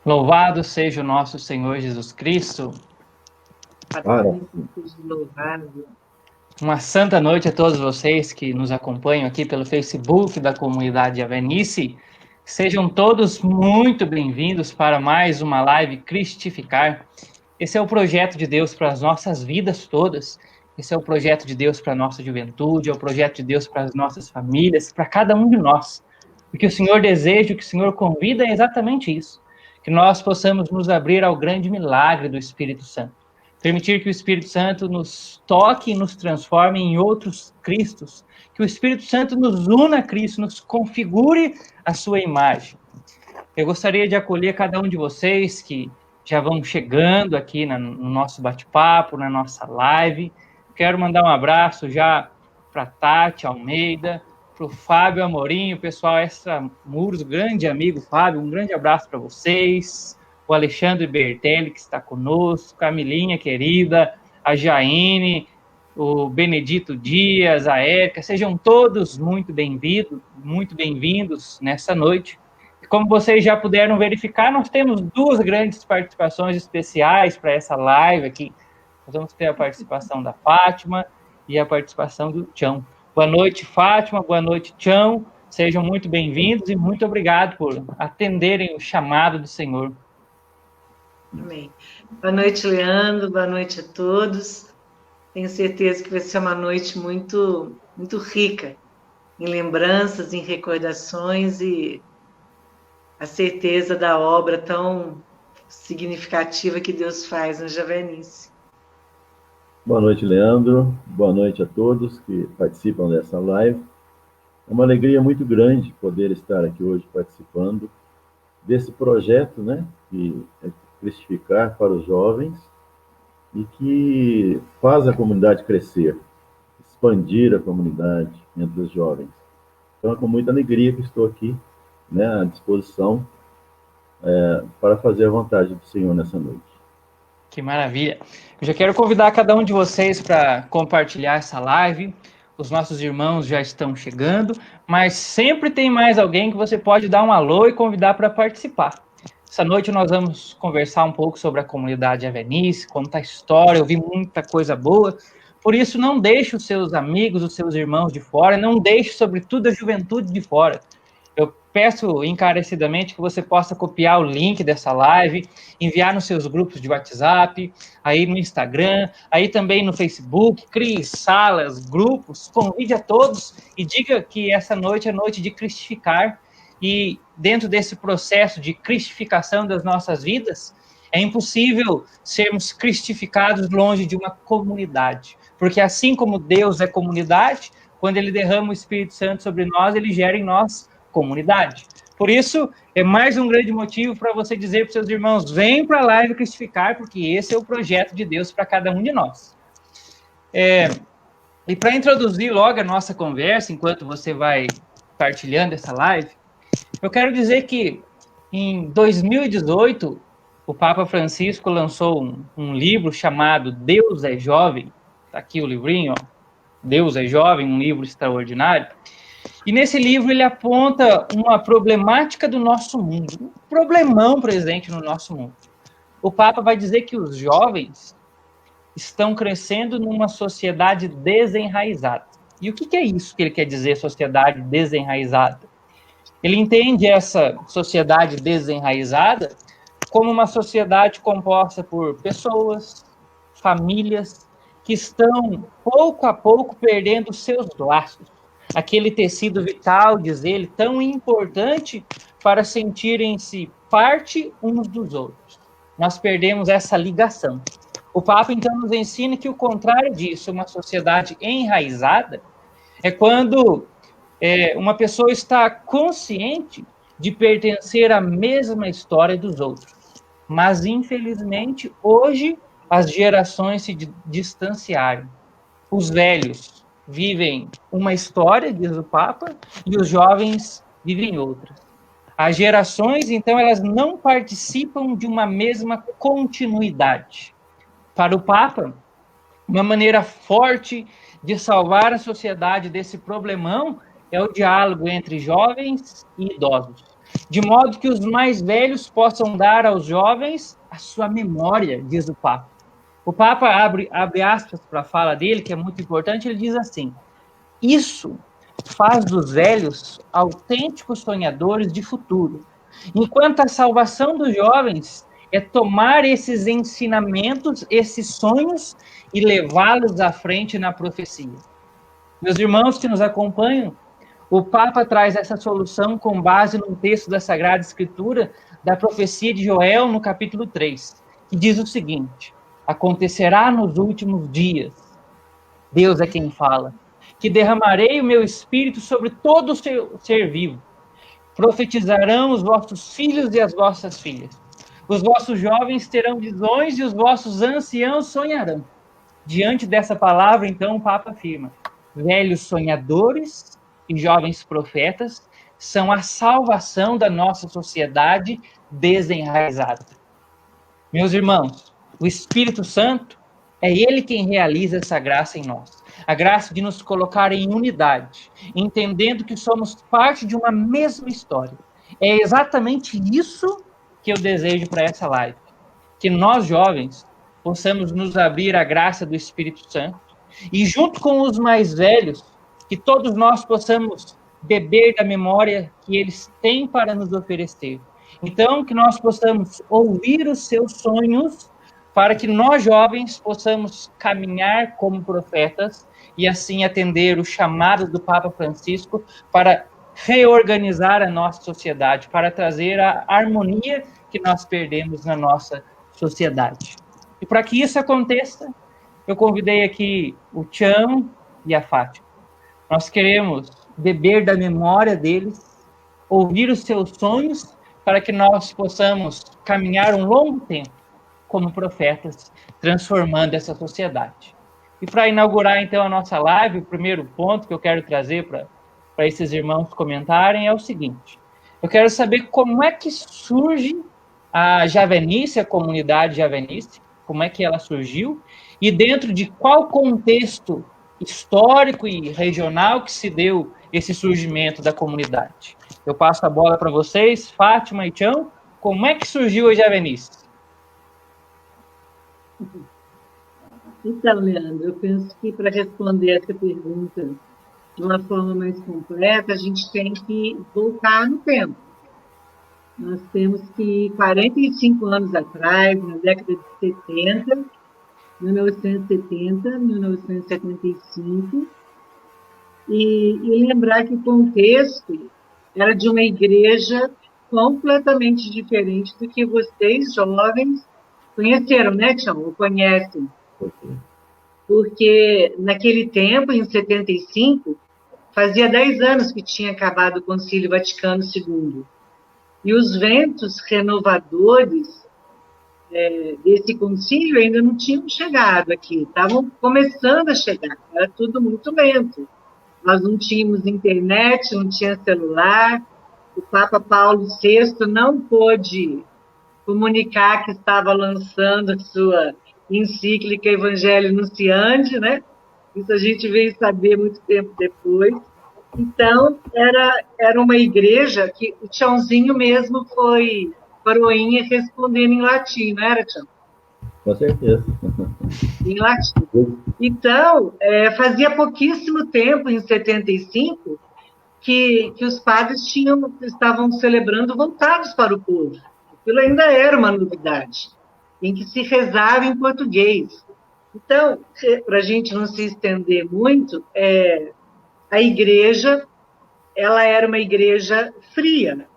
Louvado seja o nosso Senhor Jesus Cristo. Louvado. Uma santa noite a todos vocês que nos acompanham aqui pelo Facebook da comunidade Avenice. Sejam todos muito bem-vindos para mais uma live Cristificar. Esse é o projeto de Deus para as nossas vidas todas. Esse é o projeto de Deus para a nossa juventude, é o projeto de Deus para as nossas famílias, para cada um de nós. O que o Senhor deseja, o que o Senhor convida é exatamente isso. Que nós possamos nos abrir ao grande milagre do Espírito Santo. Permitir que o Espírito Santo nos toque e nos transforme em outros Cristos. Que o Espírito Santo nos una a Cristo, nos configure a sua imagem. Eu gostaria de acolher cada um de vocês que já vão chegando aqui no nosso bate-papo, na nossa live. Quero mandar um abraço já para a Tati Almeida, para o Fábio Amorim, o pessoal Extramuros, grande amigo Fábio, um grande abraço para vocês. O Alexandre Bertelli, que está conosco, Camilinha querida, a Jaine, o Benedito Dias, a Érica, sejam todos muito bem-vindos nessa noite. Como vocês já puderam verificar, nós temos duas grandes participações especiais para essa live aqui. Nós vamos ter a participação da Fátima e a participação do Tião. Boa noite, Fátima. Boa noite, Tião. Sejam muito bem-vindos e muito obrigado por atenderem o chamado do Senhor. Amém. Boa noite, Leandro. Boa noite a todos. Tenho certeza que vai ser uma noite muito, muito rica em lembranças, em recordações e a certeza da obra tão significativa que Deus faz na Javenice. Boa noite, Leandro. Boa noite a todos que participam dessa live. É uma alegria muito grande poder estar aqui hoje participando desse projeto, né, que é Cristificar para os jovens e que faz a comunidade crescer, expandir a comunidade entre os jovens. Então é com muita alegria que estou aqui, né, à disposição para fazer a vontade do Senhor nessa noite. Que maravilha! Eu já quero convidar cada um de vocês para compartilhar essa live. Os nossos irmãos já estão chegando, mas sempre tem mais alguém que você pode dar um alô e convidar para participar. Essa noite nós vamos conversar um pouco sobre a comunidade Avenice, contar a história, ouvir muita coisa boa. Por isso, não deixe os seus amigos, os seus irmãos de fora, não deixe, sobretudo, a juventude de fora. Eu peço encarecidamente que você possa copiar o link dessa live, enviar nos seus grupos de WhatsApp, aí no Instagram, aí também no Facebook, crie salas, grupos, convide a todos e diga que essa noite é noite de cristificar. E dentro desse processo de cristificação das nossas vidas, é impossível sermos cristificados longe de uma comunidade. Porque assim como Deus é comunidade, quando Ele derrama o Espírito Santo sobre nós, Ele gera em nós comunidade. Por isso, é mais um grande motivo para você dizer para os seus irmãos, vem para a live Cristificar, porque esse é o projeto de Deus para cada um de nós. E para introduzir logo a nossa conversa, enquanto você vai partilhando essa live, eu quero dizer que em 2018, o Papa Francisco lançou um livro chamado Deus é Jovem. Está aqui o livrinho, ó. Deus é Jovem, um livro extraordinário. E nesse livro ele aponta uma problemática do nosso mundo, um problemão presente no nosso mundo. O Papa vai dizer que os jovens estão crescendo numa sociedade desenraizada. E o que é isso que ele quer dizer, sociedade desenraizada? Ele entende essa sociedade desenraizada como uma sociedade composta por pessoas, famílias, que estão, pouco a pouco, perdendo seus laços. Aquele tecido vital, diz ele, tão importante para sentirem-se parte uns dos outros. Nós perdemos essa ligação. O Papa, então, nos ensina que o contrário disso, uma sociedade enraizada, é quando uma pessoa está consciente de pertencer à mesma história dos outros. Mas, infelizmente, hoje as gerações se distanciaram. Os velhos vivem uma história, diz o Papa, e os jovens vivem outra. As gerações, então, elas não participam de uma mesma continuidade. Para o Papa, uma maneira forte de salvar a sociedade desse problemão é o diálogo entre jovens e idosos. de modo que os mais velhos possam dar aos jovens a sua memória, diz o Papa. O Papa abre aspas para a fala dele, que é muito importante, ele diz assim: isso faz dos velhos autênticos sonhadores de futuro, enquanto a salvação dos jovens é tomar esses ensinamentos, esses sonhos e levá-los à frente na profecia. Meus irmãos que nos acompanham, o Papa traz essa solução com base num texto da Sagrada Escritura, da profecia de Joel, no capítulo 3, que diz o seguinte: acontecerá nos últimos dias, Deus é quem fala, que derramarei o meu espírito sobre todo o ser vivo. Profetizarão os vossos filhos e as vossas filhas. Os vossos jovens terão visões e os vossos anciãos sonharão. Diante dessa palavra, então, o Papa afirma: velhos sonhadores e jovens profetas são a salvação da nossa sociedade desenraizada. Meus irmãos, o Espírito Santo é Ele quem realiza essa graça em nós. A graça de nos colocar em unidade, entendendo que somos parte de uma mesma história. É exatamente isso que eu desejo para essa live. Que nós, jovens, possamos nos abrir à graça do Espírito Santo e, junto com os mais velhos, que todos nós possamos beber da memória que eles têm para nos oferecer. Então, que nós possamos ouvir os seus sonhos para que nós, jovens, possamos caminhar como profetas e assim atender o chamado do Papa Francisco para reorganizar a nossa sociedade, para trazer a harmonia que nós perdemos na nossa sociedade. E para que isso aconteça, eu convidei aqui o Tião e a Fátima. Nós queremos beber da memória deles, ouvir os seus sonhos, para que nós possamos caminhar um longo tempo como profetas, transformando essa sociedade. E para inaugurar, então, a nossa live, o primeiro ponto que eu quero trazer para esses irmãos comentarem é o seguinte: eu quero saber como é que surge a Javenice, a comunidade Javenice, como é que ela surgiu, e dentro de qual contexto histórico e regional que se deu esse surgimento da comunidade. Eu passo a bola para vocês, Fátima e Tião. Como é que surgiu a Javenice? Então, Leandro, eu penso que para responder essa pergunta de uma forma mais completa, a gente tem que voltar no tempo. Nós temos que, 45 anos atrás, na década de 70, 1970, 1975, e lembrar que o contexto era de uma igreja completamente diferente do que vocês, jovens, conheceram, né, Tião? Ou conhecem. Porque naquele tempo, em 75, fazia 10 anos que tinha acabado o Concílio Vaticano II. E os ventos renovadores desse concílio ainda não tinham chegado aqui, estavam começando a chegar, era tudo muito lento. Nós não tínhamos internet, não tinha celular, o Papa Paulo VI não pôde comunicar que estava lançando a sua encíclica Evangelho Nunciandi, né? Isso a gente veio saber muito tempo depois. Então, era uma igreja que o Tiãozinho mesmo foi coroinha respondendo em latim, não era, Tião? Com certeza. Em latim. Então, fazia pouquíssimo tempo, em 75, que os padres estavam celebrando voltados para o povo. Aquilo ainda era uma novidade, em que se rezava em português. Então, para a gente não se estender muito, a igreja, ela era uma igreja fria,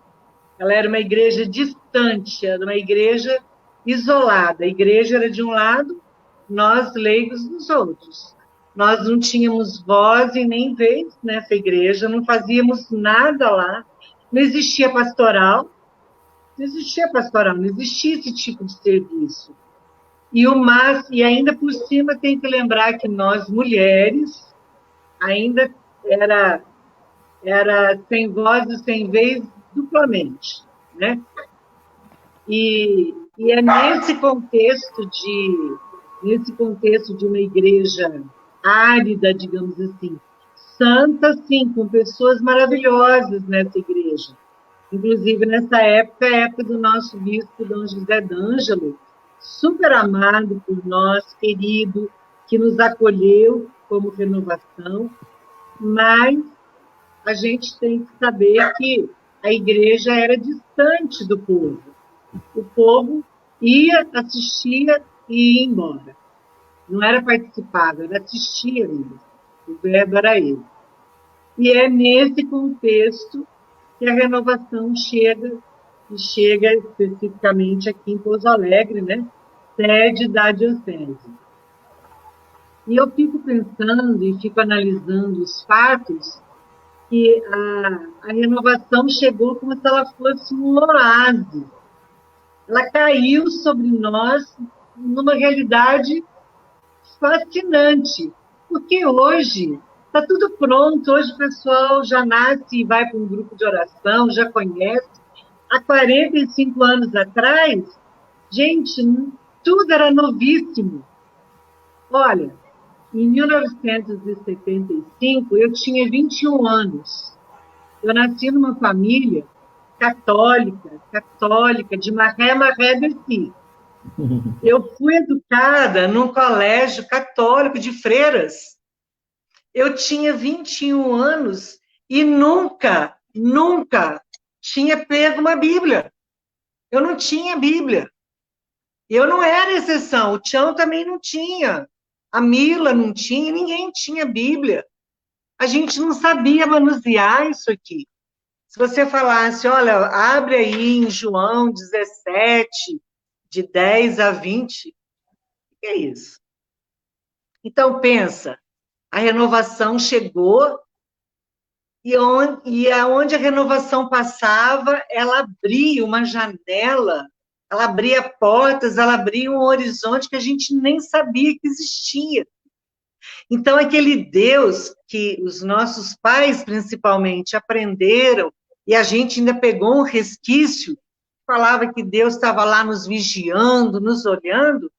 ela era uma igreja distante, era uma igreja isolada. A igreja era de um lado, nós leigos dos outros. Nós não tínhamos voz e nem vez nessa igreja, não fazíamos nada lá, não existia pastoral, não existia esse tipo de serviço. E ainda por cima tem que lembrar que nós, mulheres, ainda era sem voz e sem vez duplamente, né? E é nesse contexto de uma igreja árida, digamos assim, santa, sim, com pessoas maravilhosas nessa igreja, Inclusive, nessa época, é a época do nosso bispo Dom José D'Angelo, super amado por nós, querido, que nos acolheu como renovação, mas a gente tem que saber que a igreja era distante do povo. O povo ia, assistia e ia embora. Não era participar, era assistir mesmo. O verbo era ele. E é nesse contexto que a renovação chega, e chega especificamente aqui em Pouso Alegre, né? Sede da diocese. E eu fico pensando e fico analisando os fatos que a renovação chegou como se ela fosse um oásis. Ela caiu sobre nós numa realidade fascinante, porque hoje está tudo pronto, hoje o pessoal já nasce e vai para um grupo de oração, já conhece. Há 45 anos atrás, gente, tudo era novíssimo. Olha, em 1975, eu tinha 21 anos. Eu nasci numa família católica, de maré desci. Eu fui educada num colégio católico de freiras. Eu tinha 21 anos e nunca tinha pego uma Bíblia. Eu não tinha Bíblia. Eu não era exceção. O Tião também não tinha. A Mila não tinha. Ninguém tinha Bíblia. A gente não sabia manusear isso aqui. Se você falasse, olha, abre aí em João 17, de 10 a 20, o que é isso? Então, pensa, a renovação chegou e aonde a renovação passava, ela abria uma janela, ela abria portas, ela abria um horizonte que a gente nem sabia que existia. Então, aquele Deus que os nossos pais, principalmente, aprenderam, e a gente ainda pegou um resquício, falava que Deus estava lá nos vigiando, nos olhando,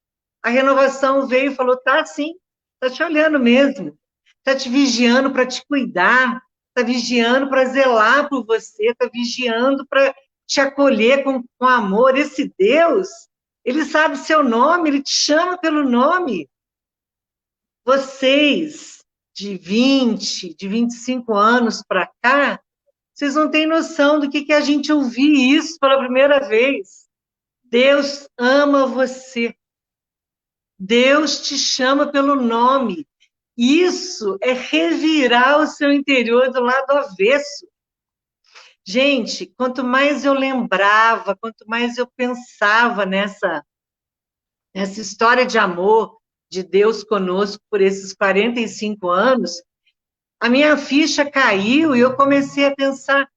a renovação veio e falou, tá sim, tá te olhando mesmo, tá te vigiando para te cuidar, tá vigiando para zelar por você, tá vigiando para te acolher com amor. Esse Deus, ele sabe seu nome, ele te chama pelo nome. Vocês, de 20, de 25 anos para cá, vocês não têm noção do que a gente ouvir isso pela primeira vez. Deus ama você. Deus te chama pelo nome. Isso é revirar o seu interior do lado avesso. Gente, quanto mais eu lembrava, quanto mais eu pensava nessa história de amor de Deus conosco por esses 45 anos, a minha ficha caiu e eu comecei a pensar,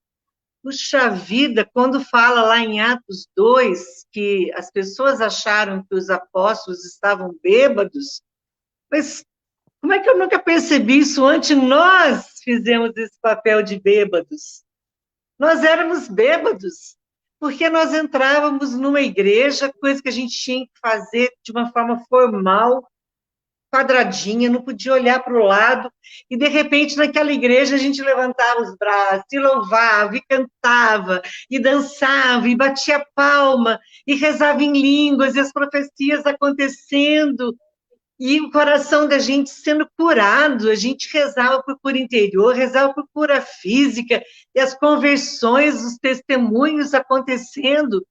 puxa vida, quando fala lá em Atos 2, que as pessoas acharam que os apóstolos estavam bêbados, mas como é que eu nunca percebi isso antes? Nós fizemos esse papel de bêbados. Nós éramos bêbados, porque nós entrávamos numa igreja, coisa que a gente tinha que fazer de uma forma formal, quadradinha, não podia olhar para o lado, e de repente naquela igreja a gente levantava os braços, e louvava, e cantava, e dançava, e batia palma, e rezava em línguas, e as profecias acontecendo, e o coração da gente sendo curado, a gente rezava por cura interior, rezava por cura física, e as conversões, os testemunhos acontecendo,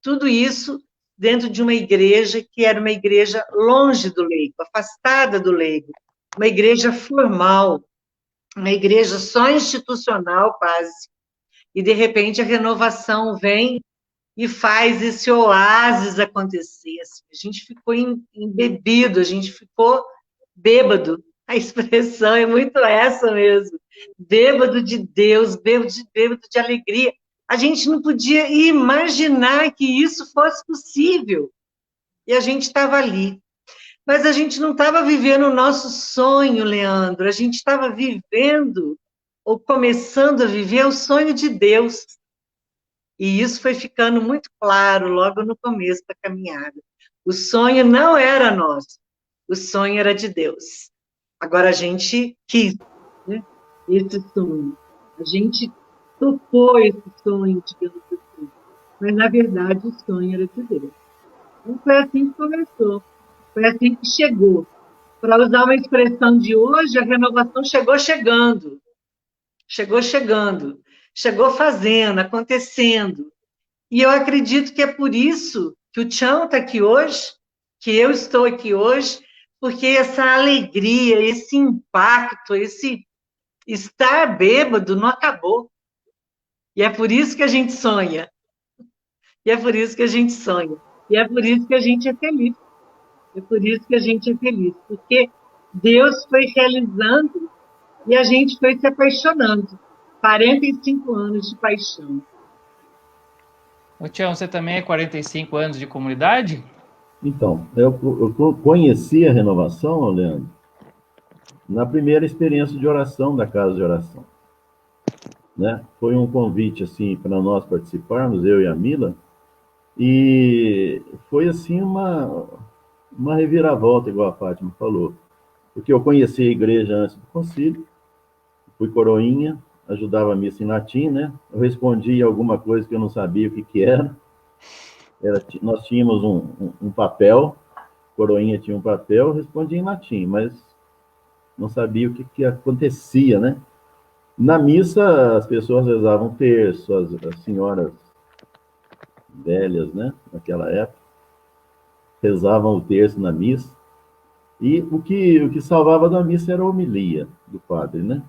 tudo isso dentro de uma igreja que era uma igreja longe do leigo, afastada do leigo, uma igreja formal, uma igreja só institucional quase. E, de repente, a renovação vem e faz esse oásis acontecer. A gente ficou embebido, a gente ficou bêbado. A expressão é muito essa mesmo. Bêbado de Deus, bêbado de alegria. A gente não podia imaginar que isso fosse possível. E a gente estava ali. Mas a gente não estava vivendo o nosso sonho, Leandro. A gente estava vivendo, ou começando a viver, o sonho de Deus. E isso foi ficando muito claro logo no começo da caminhada. O sonho não era nosso, o sonho era de Deus. Agora a gente quis, né, esse sonho. A gente topou esse sonho, digamos assim. Mas, na verdade, o sonho era de Deus. Então, foi assim que começou. Foi assim que chegou. Para usar uma expressão de hoje, a renovação chegou chegando. Chegou chegando. Chegou fazendo, acontecendo. E eu acredito que é por isso que o Tião está aqui hoje, que eu estou aqui hoje, porque essa alegria, esse impacto, esse estar bêbado não acabou. E é por isso que a gente sonha. E é por isso que a gente sonha. E é por isso que a gente é feliz. É por isso que a gente é feliz. Porque Deus foi realizando e a gente foi se apaixonando. 45 anos de paixão. Ô, Tião, você também é 45 anos de comunidade? Então, eu conheci a renovação, Leandro, na primeira experiência de oração da Casa de Oração. Né? Foi um convite assim para nós participarmos, eu e a Mila, e foi assim uma reviravolta, igual a Fátima falou, porque eu conheci a igreja antes do concílio, fui coroinha, ajudava a missa em latim, né? Eu respondia alguma coisa que eu não sabia o que era. Nós tínhamos um papel, coroinha tinha um papel, eu respondia em latim, mas não sabia o que acontecia, né? Na missa, as pessoas rezavam terço, as senhoras velhas, né, naquela época, rezavam o terço na missa, e o que salvava da missa era a homilia do padre, né?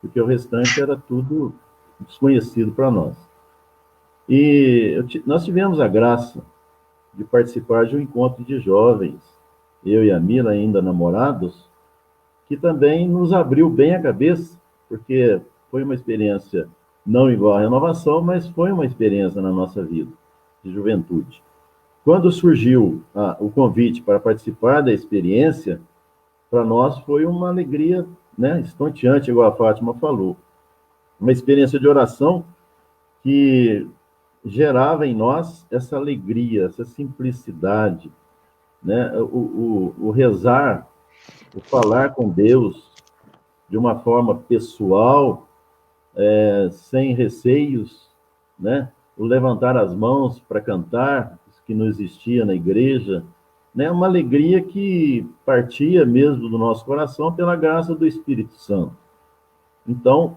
Porque o restante era tudo desconhecido para nós. E nós tivemos a graça de participar de um encontro de jovens, eu e a Mila, ainda namorados, que também nos abriu bem a cabeça, porque foi uma experiência não igual à renovação, mas foi uma experiência na nossa vida de juventude. Quando surgiu o convite para participar da experiência, para nós foi uma alegria, né, estonteante, igual a Fátima falou. Uma experiência de oração que gerava em nós essa alegria, essa simplicidade, né? O rezar, o falar com Deus de uma forma pessoal, sem receios, né? O levantar as mãos para cantar, que não existia na igreja, né? Uma alegria que partia mesmo do nosso coração pela graça do Espírito Santo. Então,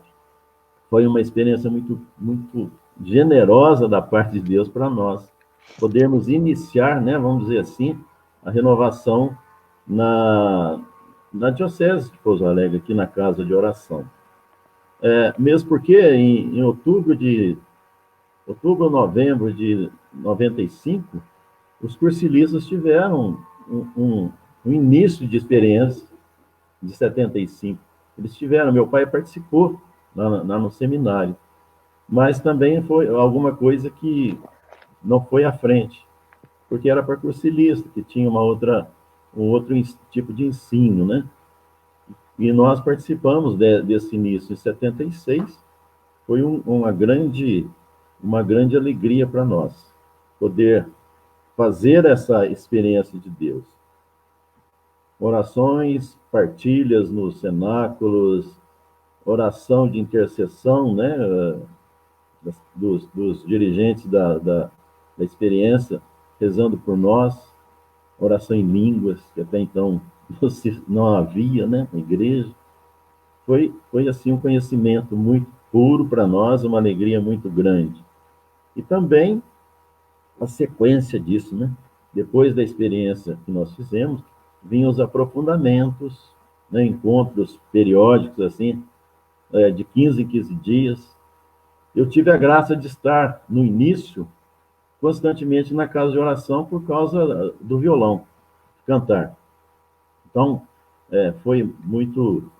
foi uma experiência muito, muito generosa da parte de Deus para nós podermos iniciar, né, vamos dizer assim, a renovação na Diocese de Pouso Alegre, aqui na Casa de Oração. Mesmo porque em outubro, novembro de 95, os cursilistas tiveram um início de experiência de 75. Eles tiveram, meu pai participou lá no seminário, mas também foi alguma coisa que não foi à frente, porque era para cursilista, que tinha um outro tipo de ensino, né? E nós participamos desse início em 76, foi uma grande alegria para nós, poder fazer essa experiência de Deus. Orações, partilhas nos cenáculos, oração de intercessão, né, dos dirigentes da experiência, rezando por nós, oração em línguas, que até então não havia, né, na igreja. Foi assim um conhecimento muito puro para nós, uma alegria muito grande. E também a sequência disso, né? Depois da experiência que nós fizemos, vinham os aprofundamentos, né, encontros periódicos, assim, de 15 em 15 dias. Eu tive a graça de estar, no início, constantemente na casa de oração por causa do violão, cantar. Então, foi muito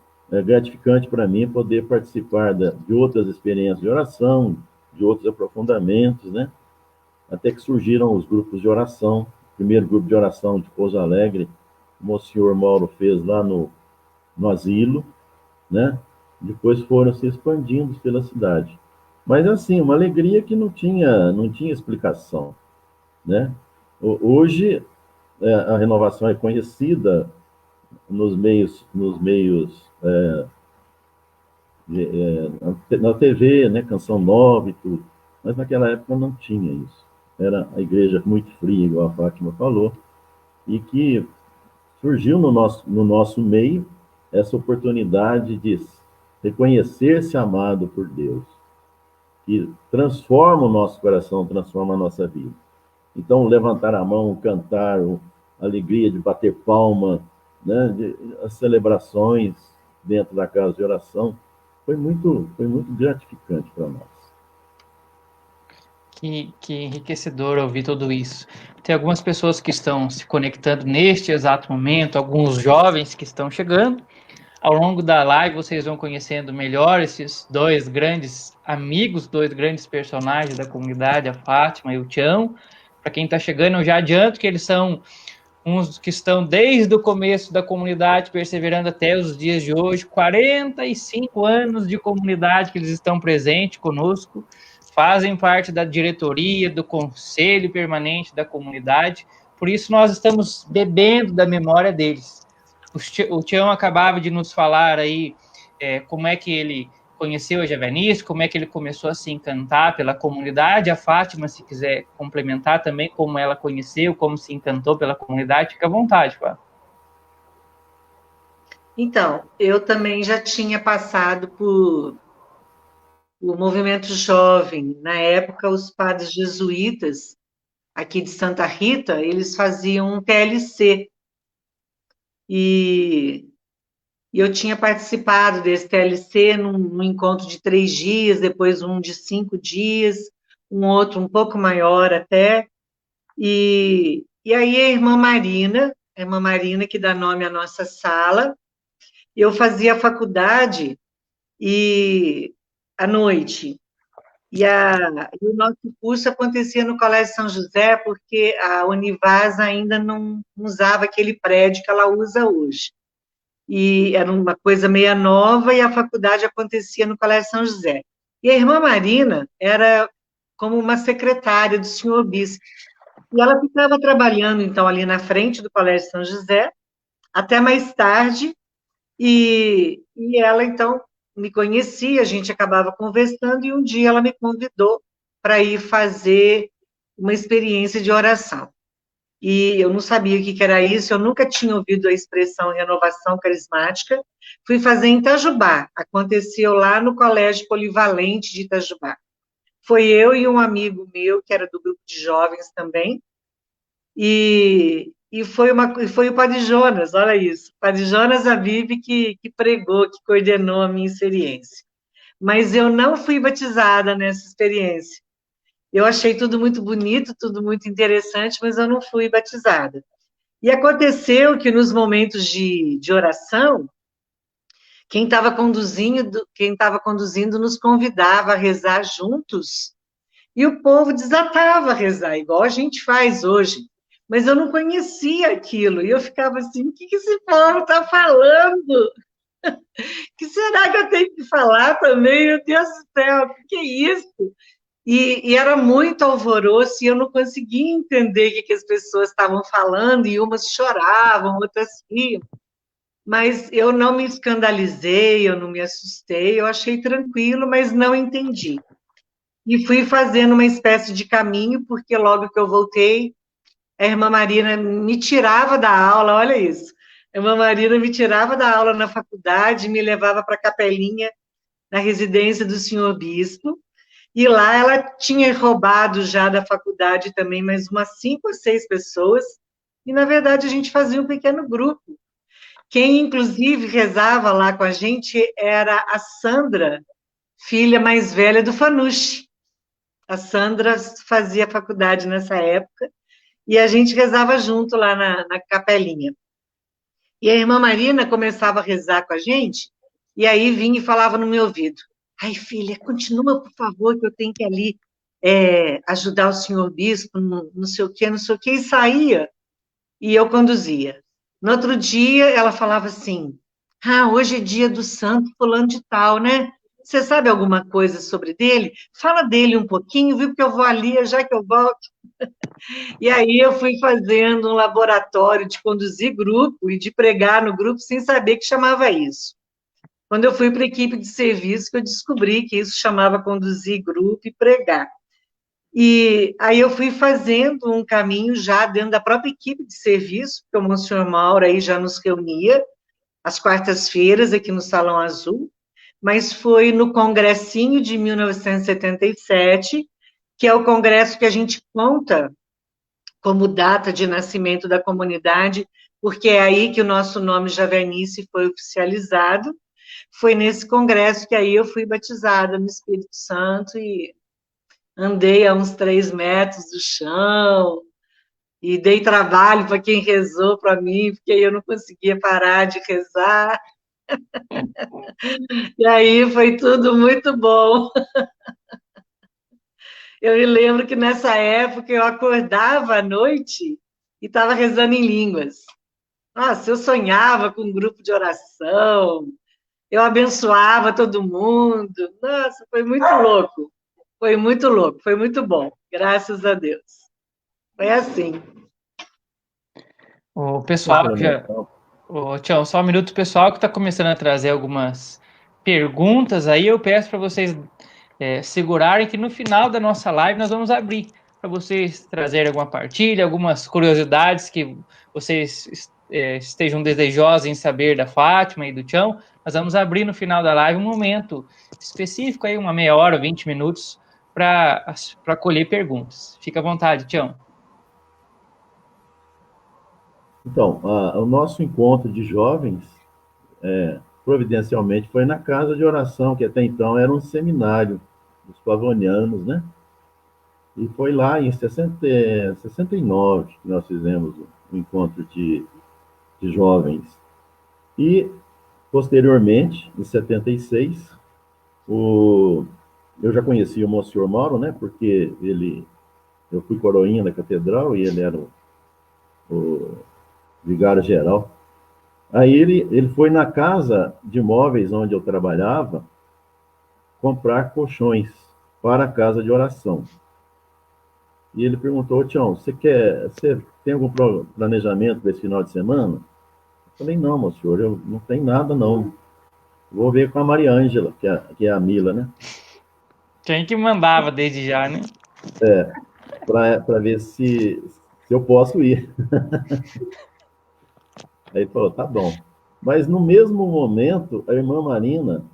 gratificante para mim poder participar de outras experiências de oração, de outros aprofundamentos, né? Até que surgiram os grupos de oração. O primeiro grupo de oração de Pouso Alegre, o Monsenhor Mauro fez lá no asilo, né? Depois foram se expandindo pela cidade. Mas, assim, uma alegria que não tinha explicação, né? Hoje, a renovação é conhecida nos meios na TV, né, Canção Nova e tudo. Mas naquela época não tinha isso. Era a igreja muito fria, igual a Fátima falou, e que surgiu no nosso meio essa oportunidade de reconhecer-se amado por Deus, que transforma o nosso coração, transforma a nossa vida. Então, levantar a mão, cantar, a alegria de bater palma, né, as celebrações dentro da casa de oração, foi muito gratificante para nós. Que enriquecedor ouvir tudo isso. Tem algumas pessoas que estão se conectando neste exato momento, alguns jovens que estão chegando. Ao longo da live, vocês vão conhecendo melhor esses dois grandes amigos, dois grandes personagens da comunidade, a Fátima e o Tião. Para quem está chegando, eu já adianto que eles são uns que estão desde o começo da comunidade, perseverando até os dias de hoje, 45 anos de comunidade que eles estão presentes conosco, fazem parte da diretoria, do conselho permanente da comunidade, por isso nós estamos bebendo da memória deles. O Tião acabava de nos falar aí como é que ele conheceu a Javenice, como é que ele começou a se encantar pela comunidade. A Fátima, se quiser complementar também como ela conheceu, como se encantou pela comunidade, fica à vontade, Fátima. Então, eu também já tinha passado por o movimento jovem. Na época, os padres jesuítas aqui de Santa Rita, eles faziam um TLC. E eu tinha participado desse TLC num encontro de 3 dias, depois um de 5 dias, um outro um pouco maior até. E aí a irmã Marina, que dá nome à nossa sala, eu fazia faculdade e à noite. E o nosso curso acontecia no Colégio São José, porque a Univaz ainda não usava aquele prédio que ela usa hoje. E era uma coisa meia nova, e a faculdade acontecia no Colégio São José. E a irmã Marina era como uma secretária do senhor bispo. E ela ficava trabalhando, então, ali na frente do Colégio São José, até mais tarde, e ela, então, me conhecia, a gente acabava conversando, e um dia ela me convidou para ir fazer uma experiência de oração. E eu não sabia o que era isso, eu nunca tinha ouvido a expressão renovação carismática. Fui fazer em Itajubá, aconteceu lá no Colégio Polivalente de Itajubá. Foi eu e um amigo meu, que era do grupo de jovens também, e foi o Padre Jonas, olha isso, Padre Jonas Aviv que pregou, que coordenou a minha experiência. Mas eu não fui batizada nessa experiência. Eu achei tudo muito bonito, tudo muito interessante, mas eu não fui batizada. E aconteceu que nos momentos de oração, quem estava conduzindo nos convidava a rezar juntos, e o povo desatava a rezar, igual a gente faz hoje. Mas eu não conhecia aquilo, e eu ficava assim, o que esse povo está falando? O que será que eu tenho que falar também? Meu Deus do céu, o que é isso? E era muito alvoroço, e eu não conseguia entender o que as pessoas estavam falando, e umas choravam, outras riam. Mas eu não me escandalizei, eu não me assustei, eu achei tranquilo, mas não entendi. E fui fazendo uma espécie de caminho, porque logo que eu voltei, a irmã Marina me tirava da aula, olha isso. A irmã Marina me tirava da aula na faculdade, me levava para a capelinha, na residência do senhor bispo, e lá ela tinha roubado já da faculdade também mais umas 5 ou 6 pessoas, e na verdade a gente fazia um pequeno grupo. Quem inclusive rezava lá com a gente era a Sandra, filha mais velha do Fanucci. A Sandra fazia faculdade nessa época, e a gente rezava junto lá na capelinha. E a irmã Marina começava a rezar com a gente, e aí vinha e falava no meu ouvido, ai, filha, continua, por favor, que eu tenho que ir ali ajudar o senhor bispo, não sei o quê, e saía, e eu conduzia. No outro dia, ela falava assim, hoje é dia do santo fulano de tal, né? Você sabe alguma coisa sobre dele? Fala dele um pouquinho, viu? Porque eu vou ali, já que eu volto. E aí eu fui fazendo um laboratório de conduzir grupo e de pregar no grupo sem saber que chamava isso. quando eu fui para a equipe de serviço, que eu descobri que isso chamava conduzir grupo e pregar. E aí eu fui fazendo um caminho já dentro da própria equipe de serviço, porque o Monsenhor Mauro aí já nos reunia às quartas-feiras aqui no Salão Azul, mas foi no congressinho de 1977, que é o congresso que a gente conta como data de nascimento da comunidade, porque é aí que o nosso nome Javernice foi oficializado. Foi nesse congresso que aí eu fui batizada no Espírito Santo e andei a uns 3 metros do chão e dei trabalho para quem rezou para mim, porque eu não conseguia parar de rezar. E aí foi tudo muito bom. Eu me lembro que nessa época eu acordava à noite e estava rezando em línguas. Nossa, eu sonhava com um grupo de oração, eu abençoava todo mundo. Nossa, foi muito louco. Foi muito louco, foi muito bom. Graças a Deus. Foi assim. O pessoal já. Tião, só um minuto, o pessoal que está começando a trazer algumas perguntas aí, eu peço para vocês segurarem que no final da nossa live nós vamos abrir para vocês trazerem alguma partilha, algumas curiosidades que vocês estejam desejosos em saber da Fátima e do Tião. Nós vamos abrir no final da live um momento específico, aí uma meia hora, 20 minutos, para colher perguntas. Fica à vontade, Tião. Então, o nosso encontro de jovens, providencialmente, foi na casa de oração, que até então era um seminário dos pavonianos, né? E foi lá em 69 que nós fizemos o encontro de jovens. E, posteriormente, em 76, eu já conhecia o Monsenhor Mauro, né? Porque eu fui coroinha da catedral e ele era o vigário-geral. Aí ele foi na casa de móveis onde eu trabalhava comprar colchões para a casa de oração. E ele perguntou: Tião, você tem algum planejamento para esse final de semana? Eu falei: não, meu senhor, eu não tenho nada, não. Vou ver com a Maria Ângela, que é a Mila, né? Quem que mandava desde já, né? Para ver se eu posso ir. Aí ele falou: tá bom. Mas no mesmo momento, a irmã Marina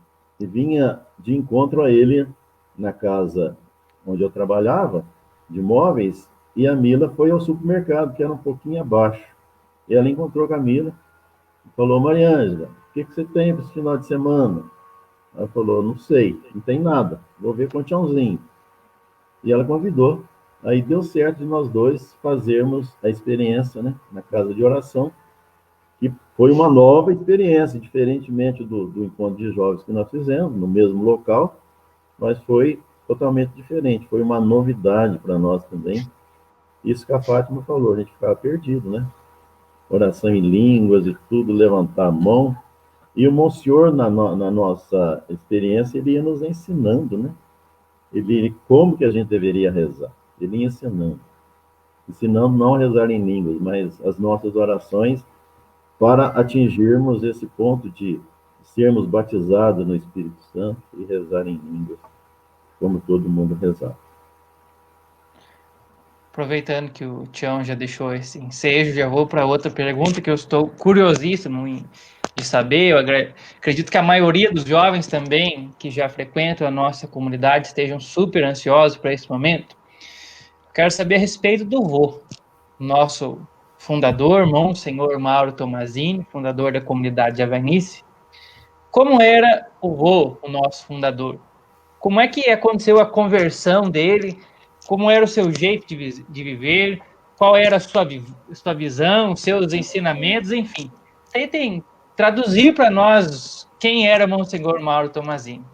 vinha de encontro a ele na casa onde eu trabalhava, de móveis, e a Mila foi ao supermercado, que era um pouquinho abaixo. E ela encontrou com a Mila e falou: Maria Ângela, o que você tem para esse final de semana? Ela falou: não sei, não tem nada, vou ver com o Tiãozinho. E ela convidou. Aí deu certo de nós dois fazermos a experiência, né, na casa de oração, que foi uma nova experiência, diferentemente do encontro de jovens que nós fizemos, no mesmo local, mas foi totalmente diferente, foi uma novidade para nós também. Isso que a Fátima falou, a gente ficava perdido, né? Oração em línguas e tudo, levantar a mão. E o Monsenhor, na nossa experiência, ele ia nos ensinando, né? Como que a gente deveria rezar. Ele ia ensinando não a rezar em línguas, mas as nossas orações para atingirmos esse ponto de sermos batizados no Espírito Santo e rezar em línguas, como todo mundo rezar. Aproveitando que o Tião já deixou esse ensejo, já vou para outra pergunta que eu estou curiosíssimo de saber. Eu acredito que a maioria dos jovens também que já frequentam a nossa comunidade estejam super ansiosos para esse momento. Quero saber a respeito do vô, nosso fundador, Monsenhor Mauro Tomazini, fundador da comunidade Javernice. Como era o vô, o nosso fundador? Como é que aconteceu a conversão dele? Como era o seu jeito de viver? Qual era a sua visão, seus ensinamentos, enfim. Tentem traduzir para nós quem era Monsenhor Mauro Tomazini.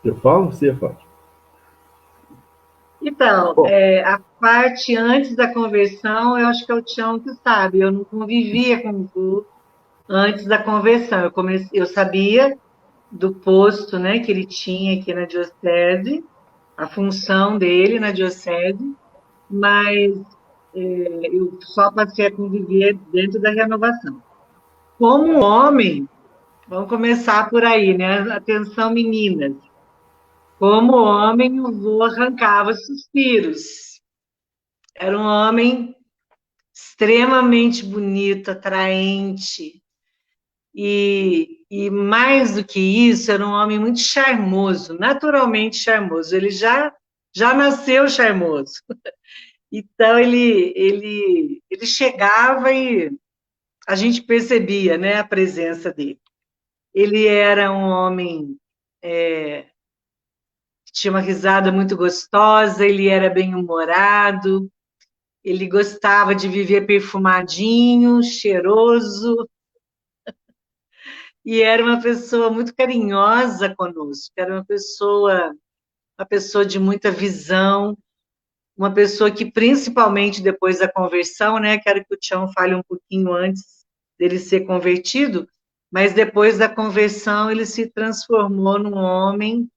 Eu falo, você fala. Então, a parte antes da conversão, eu acho que é o Tião que sabe. Eu não convivia com o vô antes da conversão. Eu sabia do posto, né, que ele tinha aqui na diocese, a função dele na diocese, mas eu só passei a conviver dentro da renovação. Como homem, vamos começar por aí, né? Atenção, meninas. Como homem, o vô arrancava suspiros. Era um homem extremamente bonito, atraente, e mais do que isso, era um homem muito charmoso, naturalmente charmoso. Ele já nasceu charmoso. Então, ele chegava e a gente percebia, né, a presença dele. Ele era um homem que tinha uma risada muito gostosa, ele era bem-humorado, ele gostava de viver perfumadinho, cheiroso, e era uma pessoa muito carinhosa conosco, era uma pessoa de muita visão, uma pessoa que, principalmente depois da conversão, né, quero que o Tião fale um pouquinho antes dele ser convertido, mas depois da conversão ele se transformou num homem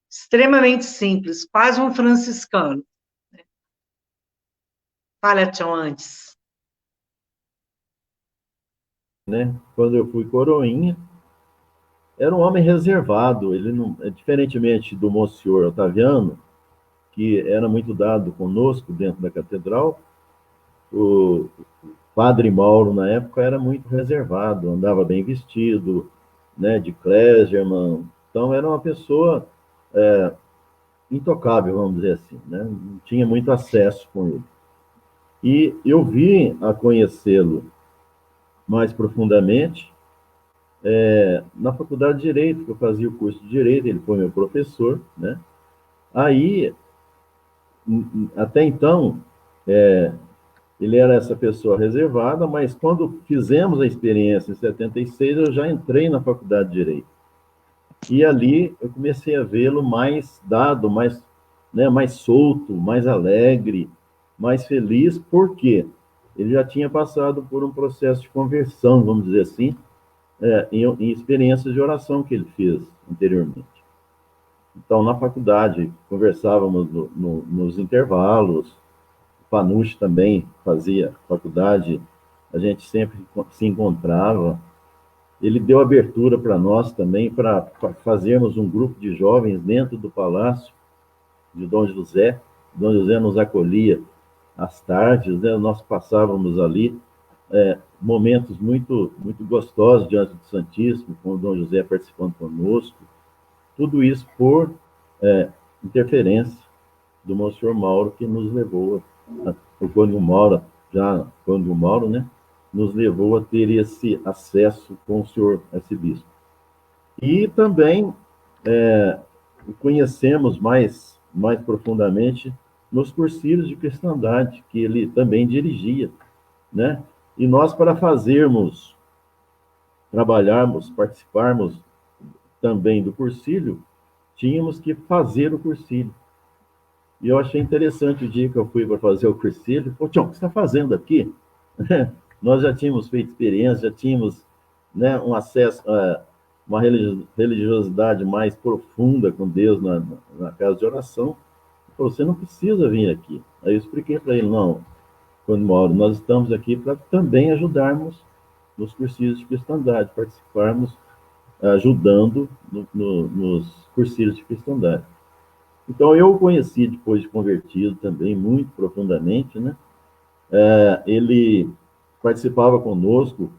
extremamente simples, quase um franciscano. Fala, Tião, antes. Né? Quando eu fui coroinha, era um homem reservado. Ele não, diferentemente do Monsenhor Otaviano, que era muito dado conosco dentro da catedral, o Padre Mauro, na época, era muito reservado, andava bem vestido, né, de clergyman. Então, era uma pessoa intocável, vamos dizer assim, né? Não tinha muito acesso com ele. E eu vim a conhecê-lo mais profundamente na faculdade de Direito, que eu fazia o curso de Direito, ele foi meu professor, né? Aí, até então, ele era essa pessoa reservada, mas quando fizemos a experiência em 76, eu já entrei na faculdade de Direito. E ali eu comecei a vê-lo mais dado, mais, né, mais solto, mais alegre, mais feliz, porque ele já tinha passado por um processo de conversão, vamos dizer assim, em experiências de oração que ele fez anteriormente. Então, na faculdade, conversávamos nos intervalos, o Panucci também fazia faculdade, a gente sempre se encontrava. Ele deu abertura para nós também, para fazermos um grupo de jovens dentro do Palácio de Dom José. Dom José nos acolhia às tardes, né? Nós passávamos ali momentos muito, muito gostosos diante do Santíssimo, com o Dom José participando conosco. Tudo isso por interferência do Monsenhor Mauro, que nos levou, o Cônego Mauro, já Cônego Mauro, né? Nos levou a ter esse acesso com o senhor arcebispo. E também conhecemos mais profundamente nos cursilhos de cristandade, que ele também dirigia, né? E nós, para trabalharmos, participarmos também do cursilho, tínhamos que fazer o cursilho. E eu achei interessante o dia que eu fui para fazer o cursilho. Pô, Tião, o que você está fazendo aqui? Nós já tínhamos feito experiência, já tínhamos, né, um acesso a uma religiosidade mais profunda com Deus na casa de oração. Ele falou, você não precisa vir aqui. Aí eu expliquei para ele, não, quando moro, nós estamos aqui para também ajudarmos nos cursilhos de cristandade, participarmos ajudando nos cursilhos de cristandade. Então, eu o conheci depois de convertido também, muito profundamente, né? Ele participava conosco,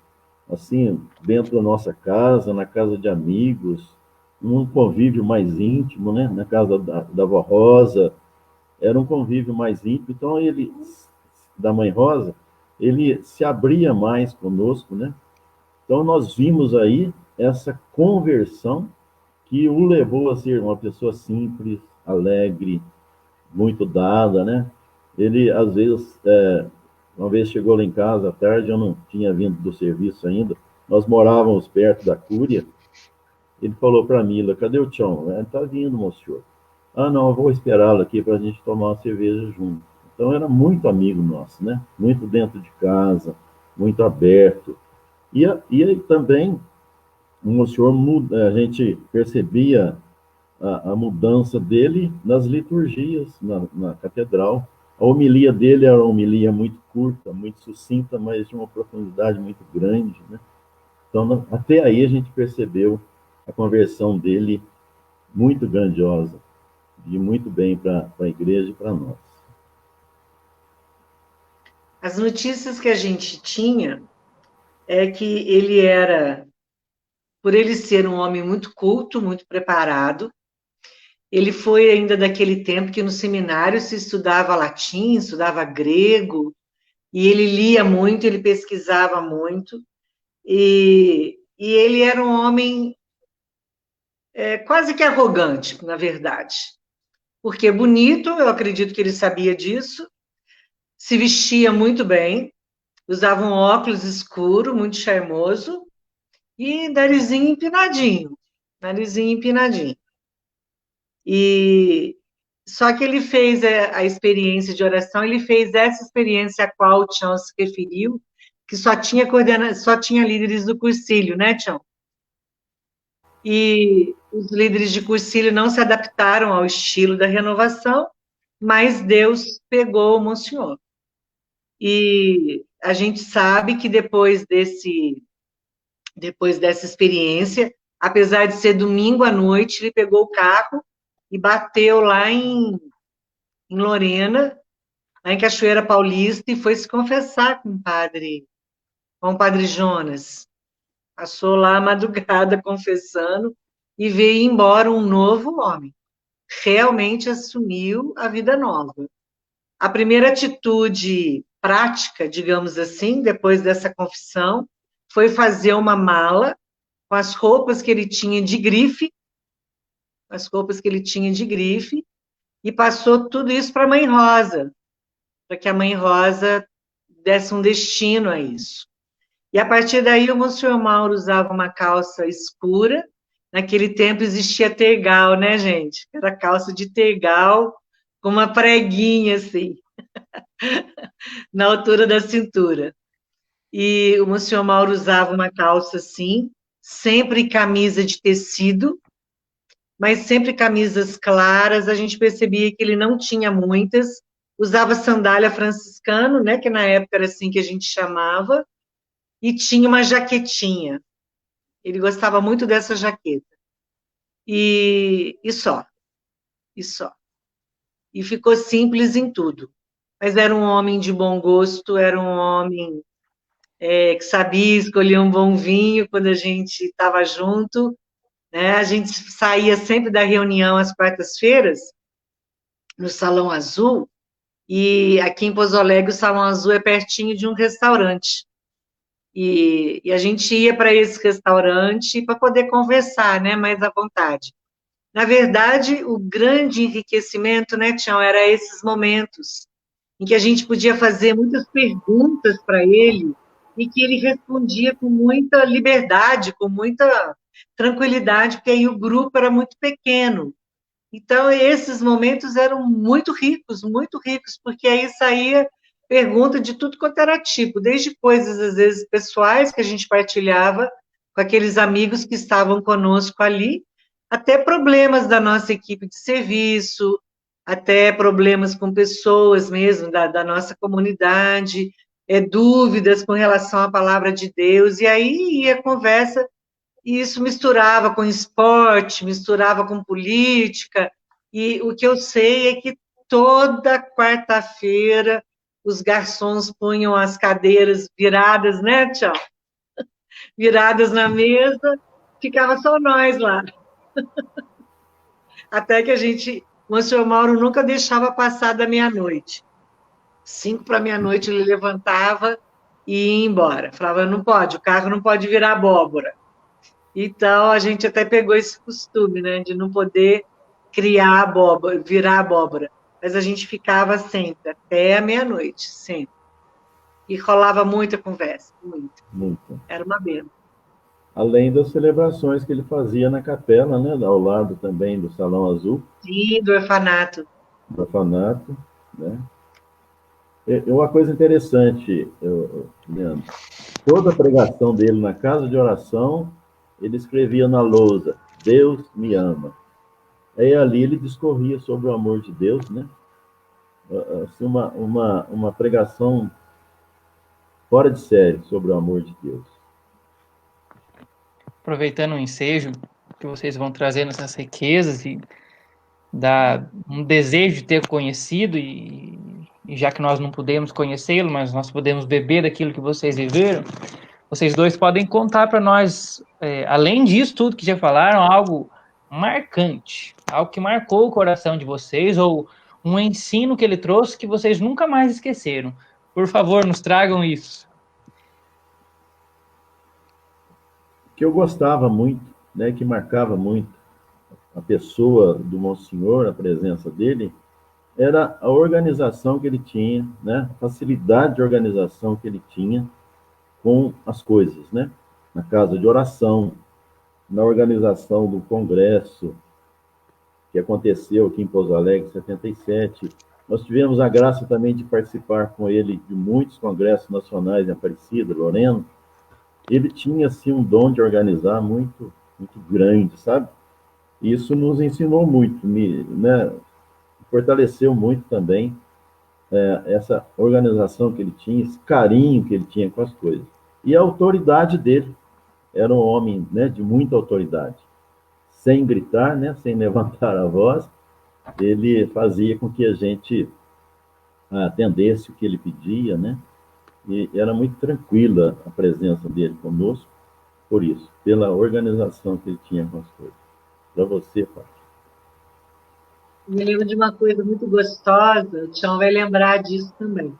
assim, dentro da nossa casa, na casa de amigos, num convívio mais íntimo, né? Na casa da avó Rosa, era um convívio mais íntimo. Então, ele, da mãe Rosa, ele se abria mais conosco, né? Então, nós vimos aí essa conversão que o levou a ser uma pessoa simples, alegre, muito dada, né? Ele, às vezes, uma vez chegou lá em casa à tarde, eu não tinha vindo do serviço ainda, nós morávamos perto da Cúria, ele falou para a Mila, cadê o Tião? Ele está vindo, monsenhor. Ah, não, eu vou esperá-lo aqui para a gente tomar uma cerveja junto. Então, era muito amigo nosso, né? Muito dentro de casa, muito aberto. E também, o monsenhor, a gente percebia a mudança dele nas liturgias, na catedral. A homilia dele era uma homilia muito curta, muito sucinta, mas de uma profundidade muito grande, né? Então, até aí a gente percebeu a conversão dele muito grandiosa, de muito bem para a igreja e para nós. As notícias que a gente tinha é que ele era, por ele ser um homem muito culto, muito preparado, ele foi ainda daquele tempo que no seminário se estudava latim, estudava grego, e ele lia muito, ele pesquisava muito, e ele era um homem quase que arrogante, na verdade. Porque é bonito, eu acredito que ele sabia disso, se vestia muito bem, usava um óculos escuro, muito charmoso, e narizinho empinadinho, narizinho empinadinho. E só que ele fez a experiência de oração, ele fez essa experiência a qual o Tião se referiu, que só tinha líderes do cursilho, né, Tião? E os líderes de cursilho não se adaptaram ao estilo da renovação, mas Deus pegou o Monsenhor. E a gente sabe que depois dessa experiência, apesar de ser domingo à noite, ele pegou o carro e bateu lá em Lorena, lá em Cachoeira Paulista, e foi se confessar com o padre Jonas. Passou lá a madrugada confessando e veio embora um novo homem. Realmente assumiu a vida nova. A primeira atitude prática, digamos assim, depois dessa confissão, foi fazer uma mala com as roupas que ele tinha de grife, e passou tudo isso para a Mãe Rosa, para que a Mãe Rosa desse um destino a isso. E a partir daí o Monsenhor Mauro usava uma calça escura. Naquele tempo existia tergal, né, gente? Era calça de tergal com uma preguinha assim, na altura da cintura. E o Monsenhor Mauro usava uma calça assim, sempre camisa de tecido, mas sempre camisas claras. A gente percebia que ele não tinha muitas. Usava sandália franciscano, né, que na época era assim que a gente chamava, e tinha uma jaquetinha. Ele gostava muito dessa jaqueta. E só. E ficou simples em tudo. Mas era um homem de bom gosto, era um homem que sabia escolher um bom vinho quando a gente estava junto, né? A gente saía sempre da reunião às quartas-feiras, no Salão Azul, e aqui em Pouso Alegre o Salão Azul é pertinho de um restaurante. E a gente ia para esse restaurante para poder conversar, né, mais à vontade. Na verdade, o grande enriquecimento, né, Tião, era esses momentos em que a gente podia fazer muitas perguntas para ele e que ele respondia com muita liberdade, com muita tranquilidade, porque aí o grupo era muito pequeno. Então, esses momentos eram muito ricos, porque aí saía pergunta de tudo quanto era tipo, desde coisas, às vezes, pessoais que a gente partilhava com aqueles amigos que estavam conosco ali, até problemas da nossa equipe de serviço, até problemas com pessoas mesmo da nossa comunidade, dúvidas com relação à palavra de Deus, e aí ia a conversa, e isso misturava com esporte, misturava com política, e o que eu sei é que toda quarta-feira os garçons punham as cadeiras viradas, né, Tchau? Viradas na mesa, ficava só nós lá. Até que o senhor Mauro nunca deixava passar da meia-noite. 5 para meia-noite ele levantava e ia embora. Falava, não pode, o carro não pode virar abóbora. Então, a gente até pegou esse costume, né, de não poder criar abóbora, virar abóbora. Mas a gente ficava sempre, até a meia-noite, sempre. E rolava muita conversa, muita. Muito. Era uma benção. Além das celebrações que ele fazia na capela, né, ao lado também do Salão Azul. Sim, do orfanato. Do orfanato, né? Uma coisa interessante, Leandro, toda a pregação dele na casa de oração, ele escrevia na lousa, Deus me ama. Aí ali ele discorria sobre o amor de Deus, né? Assim, uma pregação fora de série sobre o amor de Deus. aproveitando o ensejo que vocês vão trazendo essas riquezas e dá um desejo de ter conhecido, e já que nós não podemos conhecê-lo, mas nós podemos beber daquilo que vocês viveram, vocês dois podem contar para nós, além disso tudo que já falaram, algo marcante, algo que marcou o coração de vocês, ou um ensino que ele trouxe que vocês nunca mais esqueceram. Por favor, nos tragam isso. Que eu gostava muito, né, que marcava muito a pessoa do Monsenhor, a presença dele, era a organização que ele tinha, né, a facilidade de organização que ele tinha com as coisas, né, na casa de oração, na organização do congresso que aconteceu aqui em Pouso Alegre, em 77. Nós tivemos a graça também de participar com ele de muitos congressos nacionais em Aparecida, Lorena. Ele tinha, assim, um dom de organizar muito, muito grande, sabe? E isso nos ensinou muito, né? Fortaleceu muito também essa organização que ele tinha, esse carinho que ele tinha com as coisas. E a autoridade dele, era um homem, né, de muita autoridade. Sem gritar, né, sem levantar a voz, ele fazia com que a gente atendesse o que ele pedia, né? E era muito tranquila a presença dele conosco, por isso, pela organização que ele tinha com as coisas. Para você, Fábio. Me lembro de uma coisa muito gostosa, o Tião vai lembrar disso também.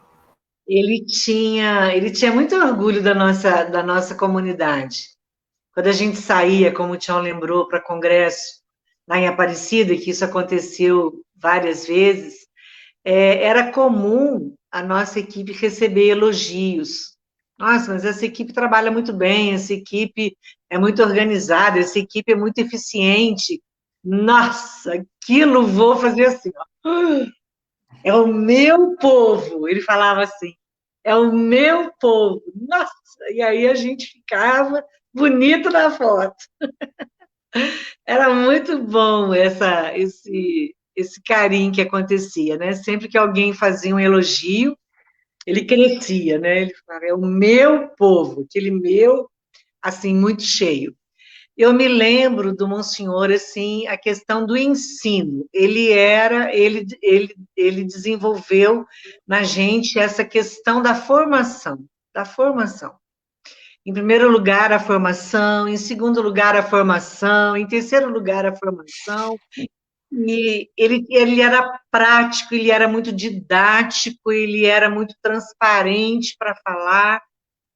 Ele tinha muito orgulho da nossa comunidade. Quando a gente saía, como o Tião lembrou, para congresso lá em Aparecida, que isso aconteceu várias vezes, era comum a nossa equipe receber elogios. Nossa, mas essa equipe trabalha muito bem, essa equipe é muito organizada, essa equipe é muito eficiente. Nossa, aquilo vou fazer assim, ó. É o meu povo, ele falava assim, é o meu povo. Nossa, e aí a gente ficava bonito na foto. Era muito bom esse carinho que acontecia, né? Sempre que alguém fazia um elogio, ele crescia, né? Ele falava, é o meu povo, aquele meu, assim, muito cheio. Eu me lembro do Monsenhor, assim, a questão do ensino. Ele desenvolveu na gente essa questão da formação, da formação. Em primeiro lugar, a formação, em segundo lugar, a formação, em terceiro lugar, a formação. E ele era prático, ele era muito didático, ele era muito transparente para falar.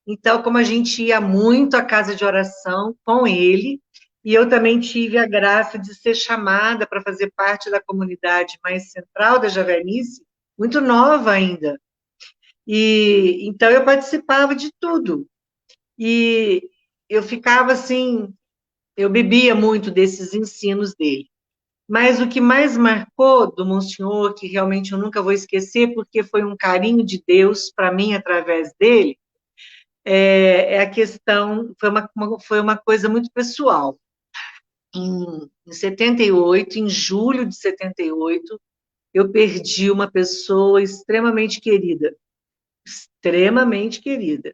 Então, como a gente ia muito à casa de oração com ele, e eu também tive a graça de ser chamada para fazer parte da comunidade mais central da Javenice, muito nova ainda. E então eu participava de tudo. E eu ficava assim, eu bebia muito desses ensinos dele. Mas o que mais marcou do Monsenhor, que realmente eu nunca vou esquecer, porque foi um carinho de Deus para mim através dele, é a questão, foi uma coisa muito pessoal. Em 78, em julho de 78, eu perdi uma pessoa extremamente querida. Extremamente querida.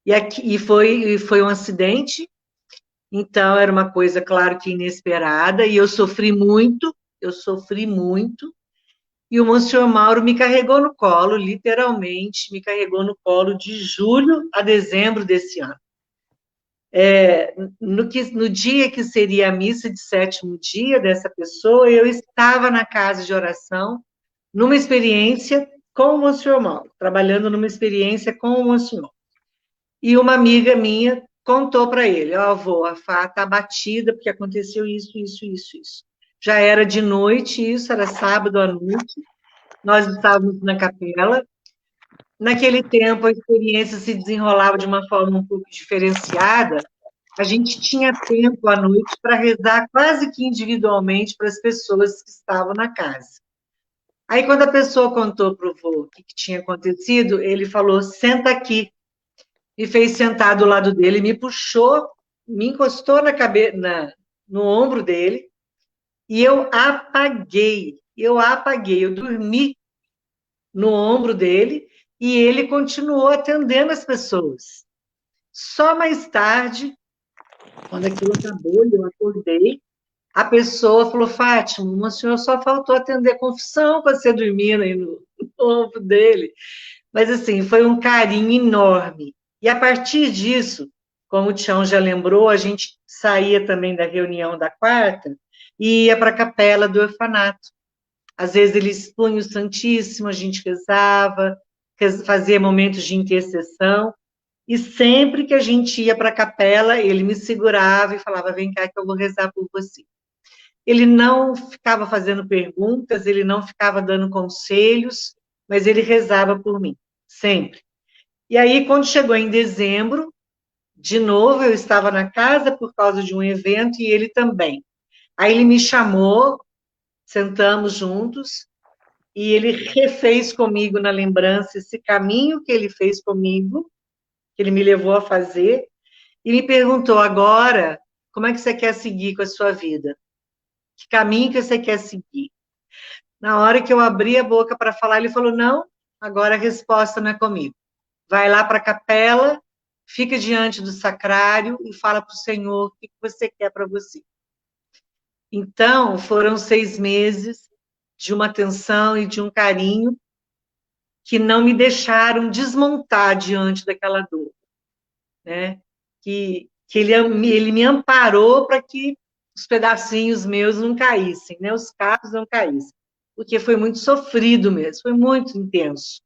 E foi um acidente, então era uma coisa, claro que inesperada, e eu sofri muito, e o Monsenhor Mauro me carregou no colo, literalmente, me carregou no colo de julho a dezembro desse ano. No dia que seria a missa de sétimo dia dessa pessoa, eu estava na casa de oração, numa experiência com o Monsenhor Mauro, trabalhando numa experiência com o Monsenhor. E uma amiga minha contou para ele, avô, a Fá está abatida porque aconteceu isso. Já era de noite, isso era sábado à noite, nós estávamos na capela. Naquele tempo, a experiência se desenrolava de uma forma um pouco diferenciada, a gente tinha tempo à noite para rezar quase que individualmente para as pessoas que estavam na casa. Aí, quando a pessoa contou para o vô o que tinha acontecido, ele falou, senta aqui. Me fez sentar do lado dele, me puxou, me encostou no ombro dele, e eu apaguei, eu dormi no ombro dele, e ele continuou atendendo as pessoas. Só mais tarde, Quando aquilo acabou, eu acordei, a pessoa falou, Fátima, o senhor só faltou atender a confissão para você dormir aí no ombro dele. Mas, assim, foi um carinho enorme. E, a partir disso, como o Tião já lembrou, a gente saía também da reunião da quarta e ia para a capela do orfanato. Às vezes, eles punham o Santíssimo, a gente rezava, fazia momentos de intercessão. E sempre que a gente ia para a capela, ele me segurava e falava, vem cá que eu vou rezar por você. Ele não ficava fazendo perguntas, ele não ficava dando conselhos, mas ele rezava por mim, sempre. E aí, quando chegou em dezembro, de novo, eu estava na casa por causa de um evento e ele também. Aí ele me chamou, sentamos juntos, e ele refez comigo na lembrança esse caminho que ele fez comigo, que ele me levou a fazer, e me perguntou agora, como é que você quer seguir com a sua vida? Que caminho que você quer seguir? Na hora que eu abri a boca para falar, ele falou, não, agora a resposta não é comigo. Vai lá para a capela, fica diante do sacrário e fala para o Senhor o que você quer para você. Então, foram 6 meses de uma atenção e de um carinho que não me deixaram desmontar diante daquela dor, né? Que ele me amparou para que os pedacinhos meus não caíssem, né? Os cacos não caíssem, porque foi muito sofrido mesmo, foi muito intenso.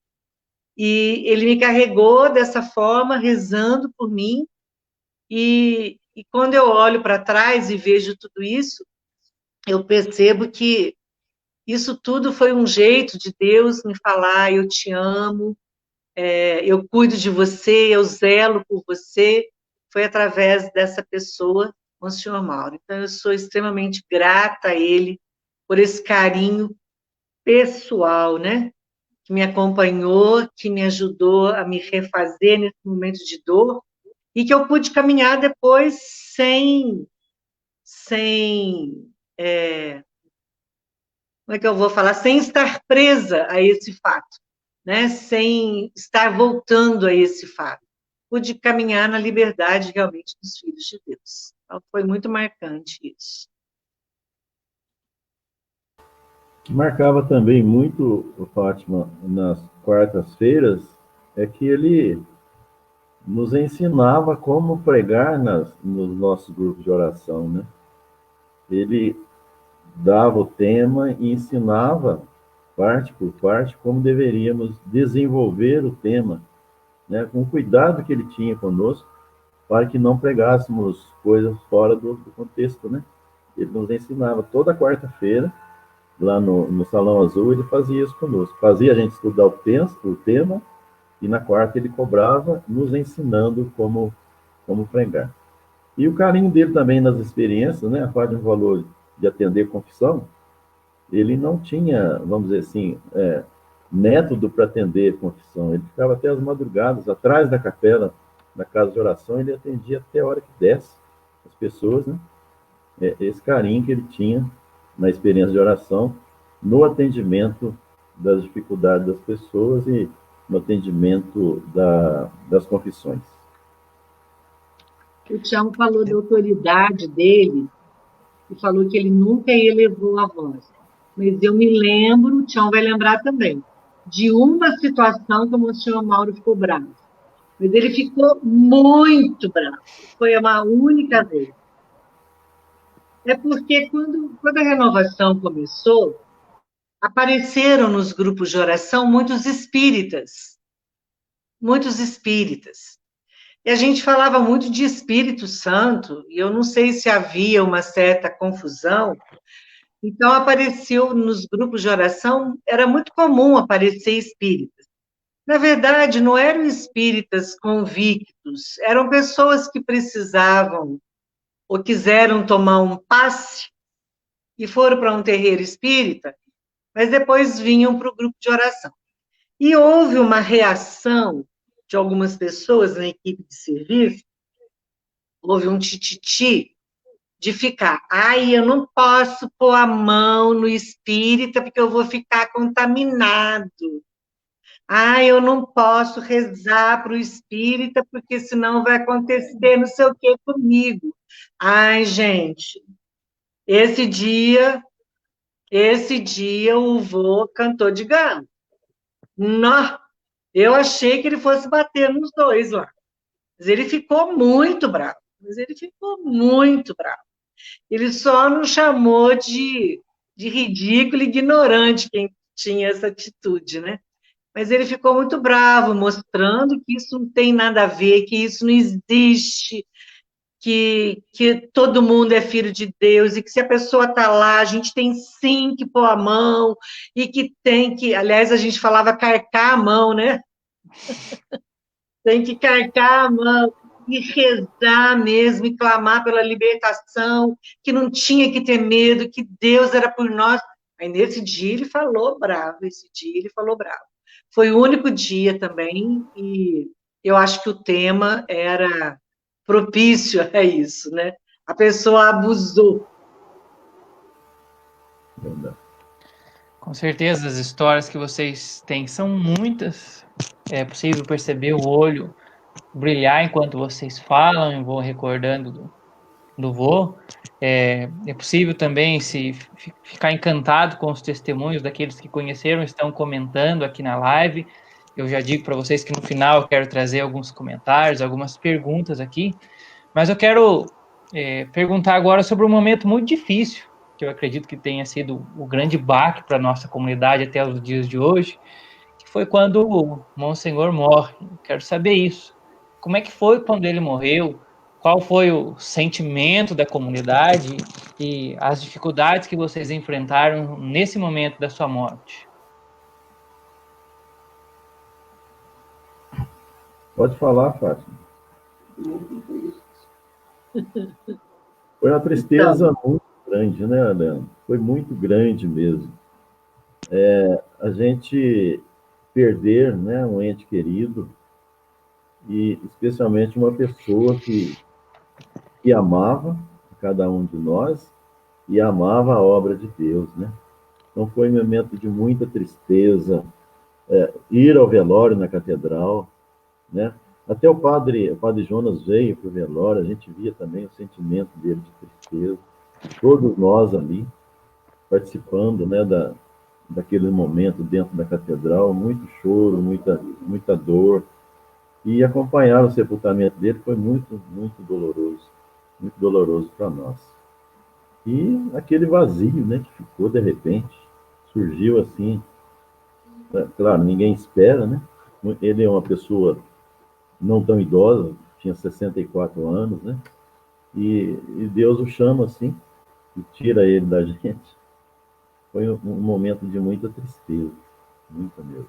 E ele me carregou dessa forma, rezando por mim, e quando eu olho para trás e vejo tudo isso, eu percebo que isso tudo foi um jeito de Deus me falar, eu te amo, eu cuido de você, eu zelo por você, foi através dessa pessoa, o senhor Mauro. Então, eu sou extremamente grata a ele por esse carinho pessoal, né? Que me acompanhou, que me ajudou a me refazer nesse momento de dor, e que eu pude caminhar depois sem como é que eu vou falar? Sem estar presa a esse fato, né? Sem estar voltando a esse fato. Pude caminhar na liberdade realmente dos filhos de Deus. Então, foi muito marcante isso. Que marcava também muito, Fátima, nas quartas-feiras, é que ele nos ensinava como pregar nos nossos grupos de oração, né? Ele dava o tema e ensinava, parte por parte, como deveríamos desenvolver o tema, né? Com o cuidado que ele tinha conosco, para que não pregássemos coisas fora do contexto, né? Ele nos ensinava toda quarta-feira, lá no Salão Azul, ele fazia isso conosco. Fazia a gente estudar o tema, e na quarta ele cobrava, nos ensinando como pregar. E o carinho dele também nas experiências, né? A parte do valor de atender confissão, ele não tinha, vamos dizer assim, método para atender confissão. Ele ficava até as madrugadas, atrás da capela, na casa de oração, ele atendia até a hora que desce as pessoas, né? Esse carinho que ele tinha na experiência de oração, no atendimento das dificuldades das pessoas e no atendimento das confissões. O Tião falou da autoridade dele e falou que ele nunca elevou a voz. Mas eu me lembro, o Tião vai lembrar também, de uma situação que o Monsenhor Mauro ficou bravo. Mas ele ficou muito bravo. Foi uma única vez. É porque quando a renovação começou, apareceram nos grupos de oração muitos espíritas. Muitos espíritas. E a gente falava muito de Espírito Santo, e eu não sei se havia uma certa confusão. Então, apareceu nos grupos de oração, era muito comum aparecer espíritas. Na verdade, não eram espíritas convictos, eram pessoas que precisavam ou quiseram tomar um passe e foram para um terreiro espírita, mas depois vinham para o grupo de oração. E houve uma reação de algumas pessoas na equipe de serviço, houve um tititi de ficar, eu não posso pôr a mão no espírita porque eu vou ficar contaminado. Ah, eu não posso rezar para o espírita, porque senão vai acontecer não sei o que comigo. Ai, gente, esse dia, o vô cantou de galo. Nó, eu achei que ele fosse bater nos dois lá. Mas ele ficou muito bravo. Ele só não chamou de ridículo e ignorante quem tinha essa atitude, né? Mas ele ficou muito bravo, mostrando que isso não tem nada a ver, que isso não existe, que todo mundo é filho de Deus e que se a pessoa está lá, a gente tem sim que pôr a mão e que tem que, aliás, a gente falava carcar a mão, né? Tem que carcar a mão e rezar mesmo e clamar pela libertação, que não tinha que ter medo, que Deus era por nós. Aí nesse dia ele falou bravo, Foi o único dia também e eu acho que o tema era propício a isso, né? A pessoa abusou. Com certeza, as histórias que vocês têm são muitas. É possível perceber o olho brilhar enquanto vocês falam, eu vou recordando do vô. É possível também ficar encantado com os testemunhos daqueles que conheceram, estão comentando aqui na live. Eu já digo para vocês que no final eu quero trazer alguns comentários, algumas perguntas aqui, mas eu quero perguntar agora sobre um momento muito difícil, que eu acredito que tenha sido o grande baque para a nossa comunidade até os dias de hoje, que foi quando o Monsenhor morre. Eu quero saber isso. Como é que foi quando ele morreu? Qual foi o sentimento da comunidade e as dificuldades que vocês enfrentaram nesse momento da sua morte? Pode falar, Fátima. Foi uma tristeza muito grande, né, Leandro? Foi muito grande mesmo. A gente perder, né, um ente querido e especialmente uma pessoa que amava cada um de nós e amava a obra de Deus, né? Então foi um momento de muita tristeza, ir ao velório na catedral, né? Até o padre Jonas veio para o velório, a gente via também o sentimento dele de tristeza, todos nós ali participando, né, daquele momento dentro da catedral, muito choro, muita dor, e acompanhar o sepultamento dele foi muito doloroso para nós. E aquele vazio, né, que ficou de repente, surgiu assim, claro, ninguém espera, né? Ele é uma pessoa não tão idosa, tinha 64 anos, né? E Deus o chama assim, e tira ele da gente. Foi um momento de muita tristeza, muita mesmo.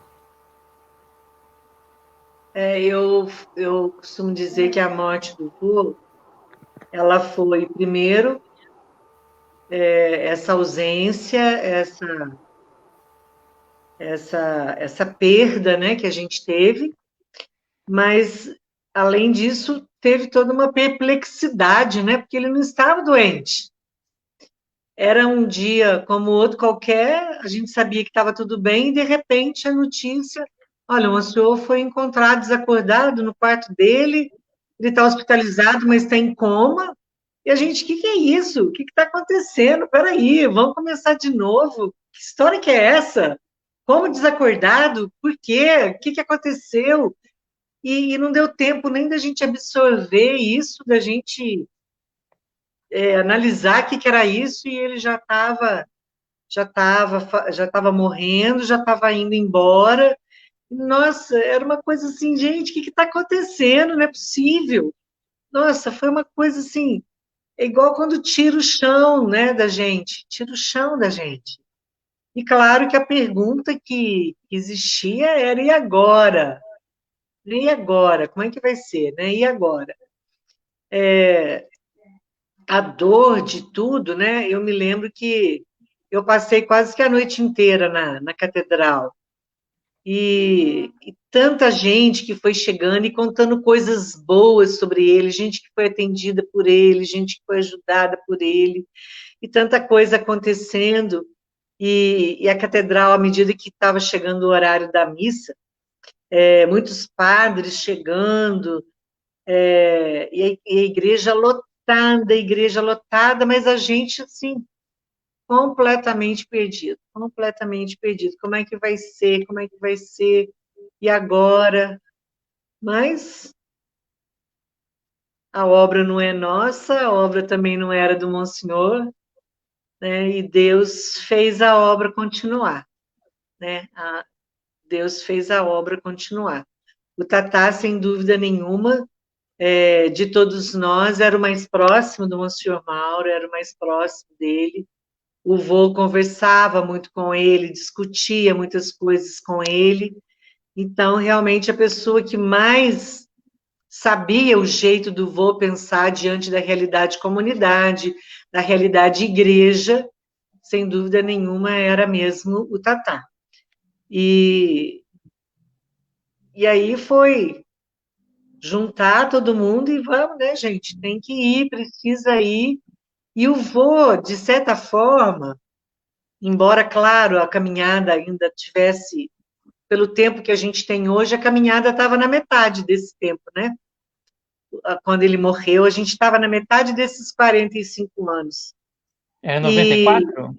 Eu costumo dizer que a morte do vô, ela foi, primeiro, essa ausência, essa perda, né, que a gente teve, mas, além disso, teve toda uma perplexidade, né, porque ele não estava doente. Era um dia como outro qualquer, a gente sabia que estava tudo bem, e de repente a notícia, olha, o senhor foi encontrado desacordado no quarto dele, ele está hospitalizado, mas está em coma, e a gente, o que é isso? O que está acontecendo? Peraí, vamos começar de novo. Que história que é essa? Como desacordado? Por quê? O que aconteceu? E não deu tempo nem da gente absorver isso, da gente analisar o que era isso, e ele já estava morrendo, já estava indo embora. Nossa, era uma coisa assim, gente, o que está acontecendo? Não é possível. Nossa, foi uma coisa assim, é igual quando tira o chão, né, da gente, tira o chão da gente. E claro que a pergunta que existia era, e agora? E agora? Como é que vai ser, né? E agora? A dor de tudo, né? Eu me lembro que eu passei quase que a noite inteira na catedral. E tanta gente que foi chegando e contando coisas boas sobre ele, gente que foi atendida por ele, gente que foi ajudada por ele, e tanta coisa acontecendo. E a catedral, à medida que estava chegando o horário da missa, muitos padres chegando, e a igreja lotada, mas a gente, assim, completamente perdido, completamente perdido. Como é que vai ser? Como é que vai ser? E agora? Mas a obra não é nossa, a obra também não era do Monsenhor, né? E Deus fez a obra continuar, né? Deus fez a obra continuar. O Tatá, sem dúvida nenhuma, de todos nós, era o mais próximo do Monsenhor Mauro, era o mais próximo dele. O vô conversava muito com ele, discutia muitas coisas com ele. Então, realmente, a pessoa que mais sabia o jeito do vô pensar diante da realidade comunidade, da realidade igreja, sem dúvida nenhuma, era mesmo o Tatá. E aí foi juntar todo mundo e vamos, né, gente? Tem que ir, precisa ir. E o vô, de certa forma, embora, claro, a caminhada ainda tivesse, pelo tempo que a gente tem hoje, a caminhada estava na metade desse tempo, né? Quando ele morreu, a gente estava na metade desses 45 anos. É 94?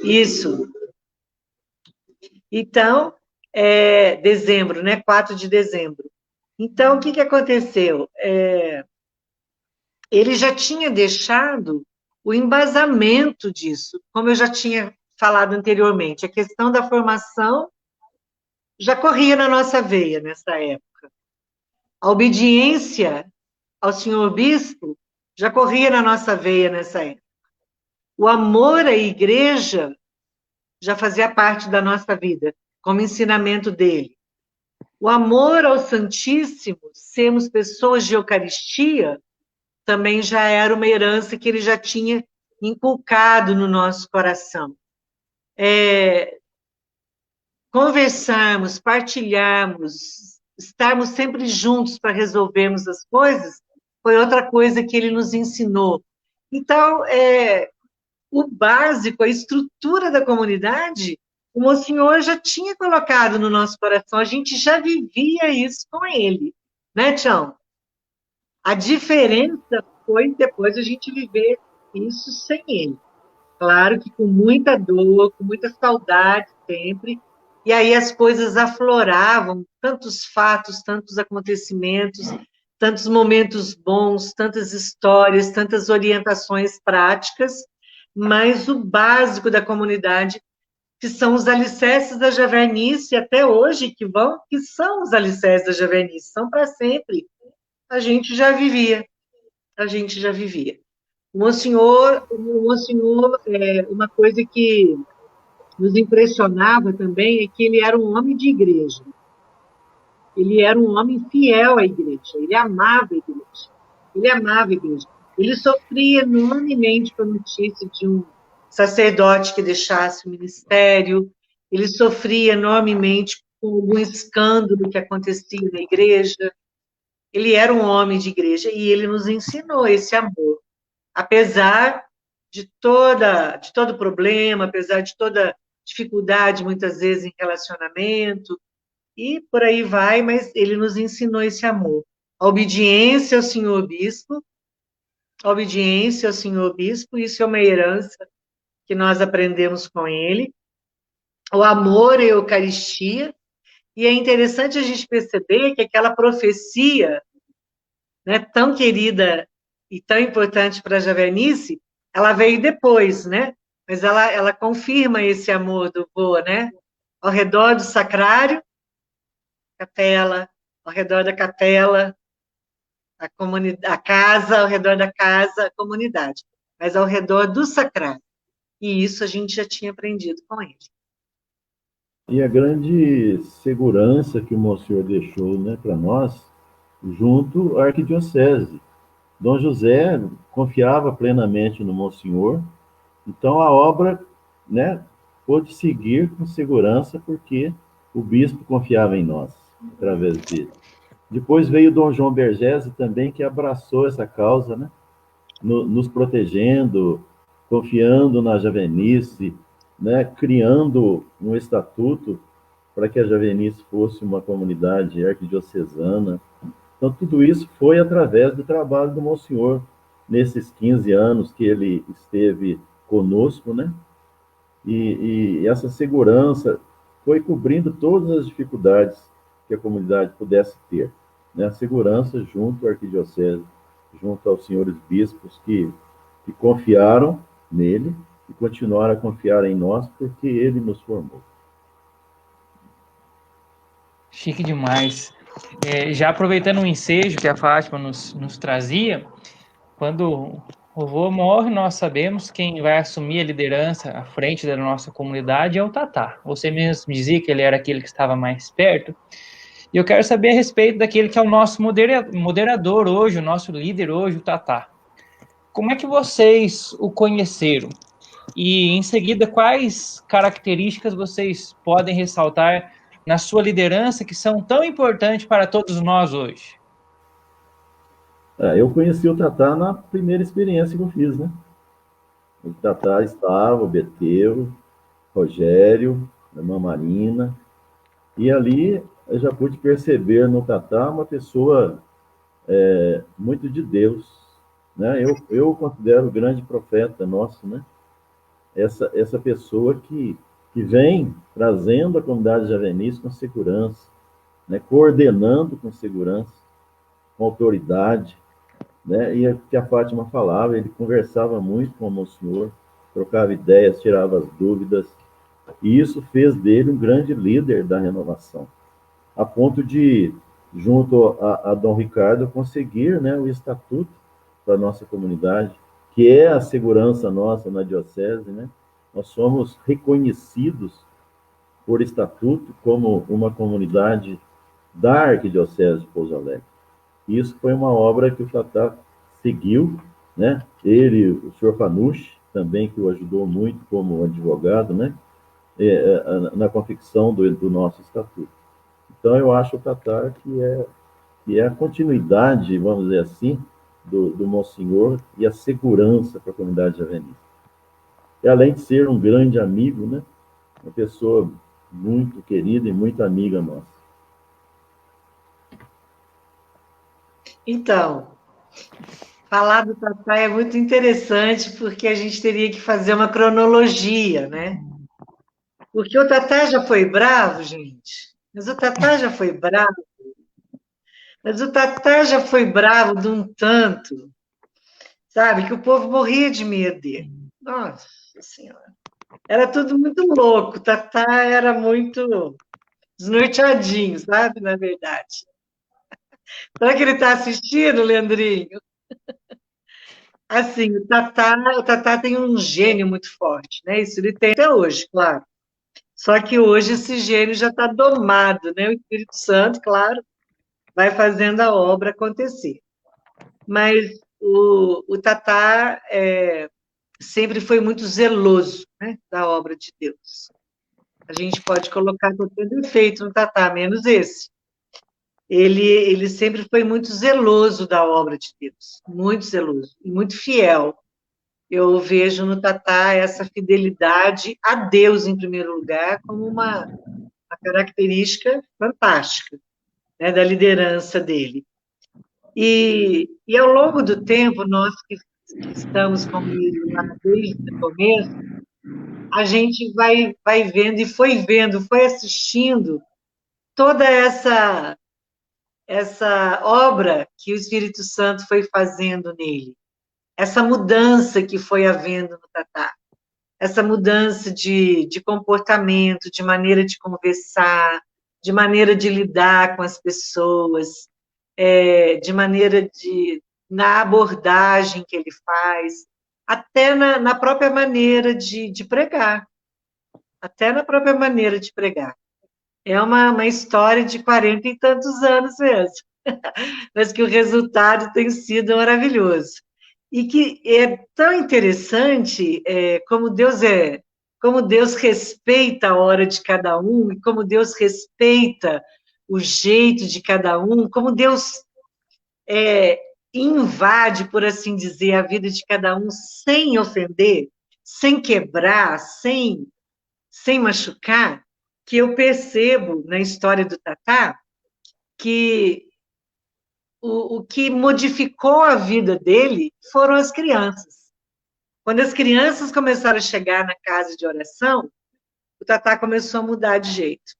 Isso. Então, dezembro, né? 4 de dezembro. Então, o que aconteceu? Ele já tinha deixado o embasamento disso, como eu já tinha falado anteriormente. A questão da formação já corria na nossa veia nessa época. A obediência ao senhor bispo já corria na nossa veia nessa época. O amor à igreja já fazia parte da nossa vida, como ensinamento dele. O amor ao Santíssimo, sermos pessoas de Eucaristia, também já era uma herança que ele já tinha inculcado no nosso coração. Conversarmos, partilharmos, estarmos sempre juntos para resolvermos as coisas, foi outra coisa que ele nos ensinou. Então, o básico, a estrutura da comunidade, o Monsenhor já tinha colocado no nosso coração, a gente já vivia isso com ele, né, Tião? A diferença foi depois a gente viver isso sem ele. Claro que com muita dor, com muita saudade sempre, e aí as coisas afloravam, tantos fatos, tantos acontecimentos, tantos momentos bons, tantas histórias, tantas orientações práticas, mas o básico da comunidade, que são os alicerces da Javernice até hoje, que são os alicerces da Javernice, são para sempre. A gente já vivia, a gente já vivia. O Monsenhor, uma coisa que nos impressionava também é que ele era um homem de igreja. Ele era um homem fiel à igreja, ele amava a igreja. Ele amava a igreja. Ele sofria enormemente com a notícia de um sacerdote que deixasse o ministério, ele sofria enormemente com algum escândalo que acontecia na igreja. Ele era um homem de igreja e ele nos ensinou esse amor. Apesar de todo problema, apesar de toda dificuldade, muitas vezes, em relacionamento, e por aí vai, mas ele nos ensinou esse amor. A obediência ao senhor bispo, a obediência ao senhor bispo, isso é uma herança que nós aprendemos com ele. O amor à Eucaristia, e é interessante a gente perceber que aquela profecia, né, tão querida e tão importante para a Javernice, ela veio depois, né? Mas ela confirma esse amor do vô, né? Ao redor do sacrário, capela, ao redor da capela, a casa, ao redor da casa, a comunidade, mas ao redor do sacrário. E isso a gente já tinha aprendido com ele. E a grande segurança que o Monsenhor deixou, né, para nós, junto à arquidiocese. Dom José confiava plenamente no Monsenhor, então a obra, né, pôde seguir com segurança porque o bispo confiava em nós, através dele. Depois veio Dom João Bergese também, que abraçou essa causa, né, nos protegendo, confiando na Javernice, né, criando um estatuto para que a Javenice fosse uma comunidade arquidiocesana. Então, tudo isso foi através do trabalho do Monsenhor, nesses 15 anos que ele esteve conosco, né? E essa segurança foi cobrindo todas as dificuldades que a comunidade pudesse ter, né? A segurança junto à arquidiocese, junto aos senhores bispos que confiaram nele e continuaram a confiar em nós porque ele nos formou. Chique demais. Já aproveitando o ensejo que a Fátima nos trazia, quando o vô morre, nós sabemos quem vai assumir a liderança à frente da nossa comunidade é o Tatá. Você mesmo dizia que ele era aquele que estava mais perto. E eu quero saber a respeito daquele que é o nosso moderador hoje, o nosso líder hoje, o Tatá. Como é que vocês o conheceram? E, em seguida, quais características vocês podem ressaltar na sua liderança que são tão importantes para todos nós hoje? Eu conheci o Tatá na primeira experiência que eu fiz, né? O Tatá estava, o Beteu, Rogério, a irmã Marina, e ali eu já pude perceber no Tatá uma pessoa muito de Deus, né? Eu considero o grande profeta nosso, né? Essa pessoa que vem trazendo a comunidade javenice com segurança, né? Coordenando com segurança, com autoridade, né? E o que a Fátima falava, ele conversava muito com o Monsenhor, trocava ideias, tirava as dúvidas, e isso fez dele um grande líder da renovação, a ponto de, junto a Dom Ricardo, conseguir, né, o estatuto para a nossa comunidade, que é a segurança nossa na diocese, né? Nós somos reconhecidos por estatuto como uma comunidade da Arquidiocese de Pouso Alegre. Isso foi uma obra que o Tatá seguiu, né? Ele, o senhor Fanucci, também, que o ajudou muito como advogado, né? Na confecção do nosso estatuto. Então, eu acho o Tatá que é a continuidade, vamos dizer assim, do Monsenhor e a segurança para a comunidade javenice. E além de ser um grande amigo, né? Uma pessoa muito querida e muito amiga nossa. Então, falar do Tatá é muito interessante porque a gente teria que fazer uma cronologia, né? Porque o Tatá já foi bravo, gente. Mas o Tatá já foi bravo. Mas o Tatá já foi bravo de um tanto, sabe? Que o povo morria de medo dele. Nossa Senhora. Era tudo muito louco. O Tatá era muito desnorteadinho, sabe? Na verdade. Será que ele está assistindo, Leandrinho? Assim, o Tatá tem um gênio muito forte, né? Isso ele tem até hoje, claro. Só que hoje esse gênio já está domado, né? O Espírito Santo, claro, vai fazendo a obra acontecer. Mas o Tatá sempre foi muito zeloso, né, da obra de Deus. A gente pode colocar qualquer defeito no Tatá, menos esse. Ele sempre foi muito zeloso da obra de Deus, muito zeloso e muito fiel. Eu vejo no Tatá essa fidelidade a Deus, em primeiro lugar, como uma característica fantástica, né, da liderança dele. E ao longo do tempo, nós que estamos com ele lá desde o começo, a gente vai vendo e foi vendo, foi assistindo toda essa obra que o Espírito Santo foi fazendo nele, essa mudança que foi havendo no Tatá, essa mudança de comportamento, de maneira de conversar, de maneira de lidar com as pessoas, de maneira na abordagem que ele faz, até na própria maneira de pregar, até na própria maneira de pregar. É uma história de 40 e tantos anos mesmo, mas que o resultado tem sido maravilhoso. E que é tão interessante como Deus respeita a hora de cada um, e como Deus respeita o jeito de cada um, como Deus invade, por assim dizer, a vida de cada um sem ofender, sem quebrar, sem machucar, que eu percebo na história do Tatá que o que modificou a vida dele foram as crianças. Quando as crianças começaram a chegar na casa de oração, o Tatá começou a mudar de jeito.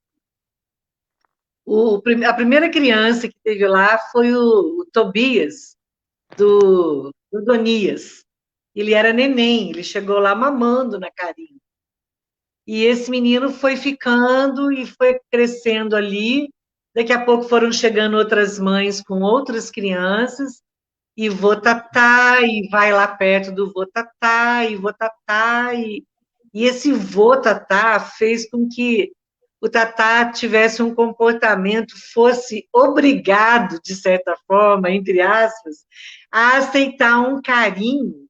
A primeira criança que teve lá foi o Tobias, do Donias. Ele era neném, ele chegou lá mamando na carinha. E esse menino foi ficando e foi crescendo ali. Daqui a pouco foram chegando outras mães com outras crianças, e vô Tatá, e vai lá perto do vô Tatá, e vô Tatá, e esse vô Tatá fez com que o Tatá tivesse um comportamento, fosse obrigado, de certa forma, entre aspas, a aceitar um carinho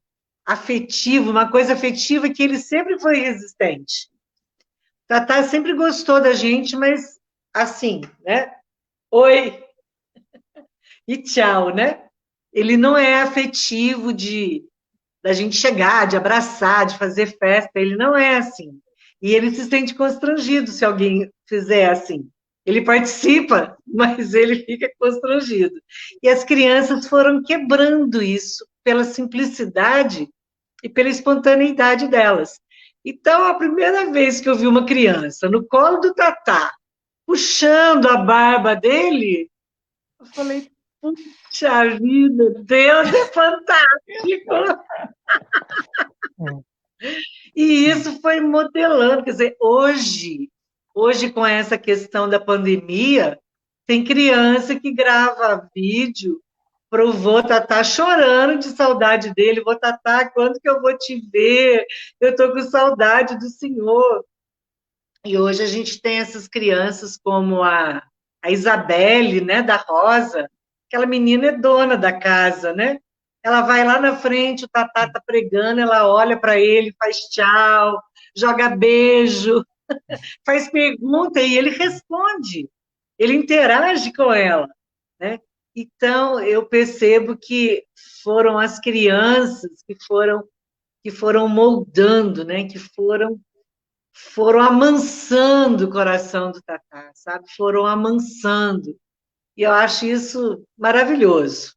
afetivo, uma coisa afetiva que ele sempre foi resistente. O Tatá sempre gostou da gente, mas assim, né? Oi e tchau, né? Ele não é afetivo da gente chegar, de abraçar, de fazer festa, ele não é assim. E ele se sente constrangido se alguém fizer assim. Ele participa, mas ele fica constrangido. E as crianças foram quebrando isso pela simplicidade e pela espontaneidade delas. Então, a primeira vez que eu vi uma criança no colo do Tatá, puxando a barba dele, eu falei, puxa vida, Deus é fantástico! E isso foi modelando, quer dizer, hoje com essa questão da pandemia, tem criança que grava vídeo para o vô Tatá chorando de saudade dele. Vô Tatá, quando que eu vou te ver? Eu estou com saudade do senhor. E hoje a gente tem essas crianças como a Isabelle, né, da Rosa, aquela menina é dona da casa, né? Ela vai lá na frente, o Tatá está pregando, ela olha para ele, faz tchau, joga beijo, faz pergunta e ele responde, ele interage com ela, né? Então, eu percebo que foram as crianças que foram moldando, né? Que foram amansando o coração do Tatá, sabe? Foram amansando. E eu acho isso maravilhoso,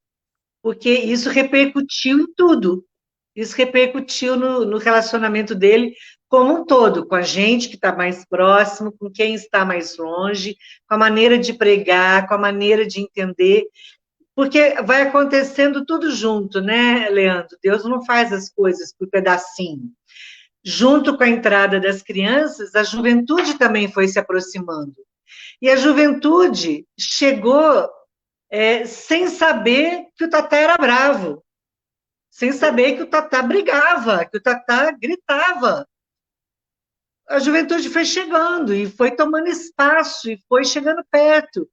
porque isso repercutiu em tudo. Isso repercutiu no relacionamento dele como um todo, com a gente que está mais próximo, com quem está mais longe, com a maneira de pregar, com a maneira de entender, porque vai acontecendo tudo junto, né, Leandro? Deus não faz as coisas por pedacinho. Junto com a entrada das crianças, a juventude também foi se aproximando. E a juventude chegou sem saber que o Tatá era bravo, sem saber que o Tatá brigava, que o Tatá gritava. A juventude foi chegando e foi tomando espaço e foi chegando perto.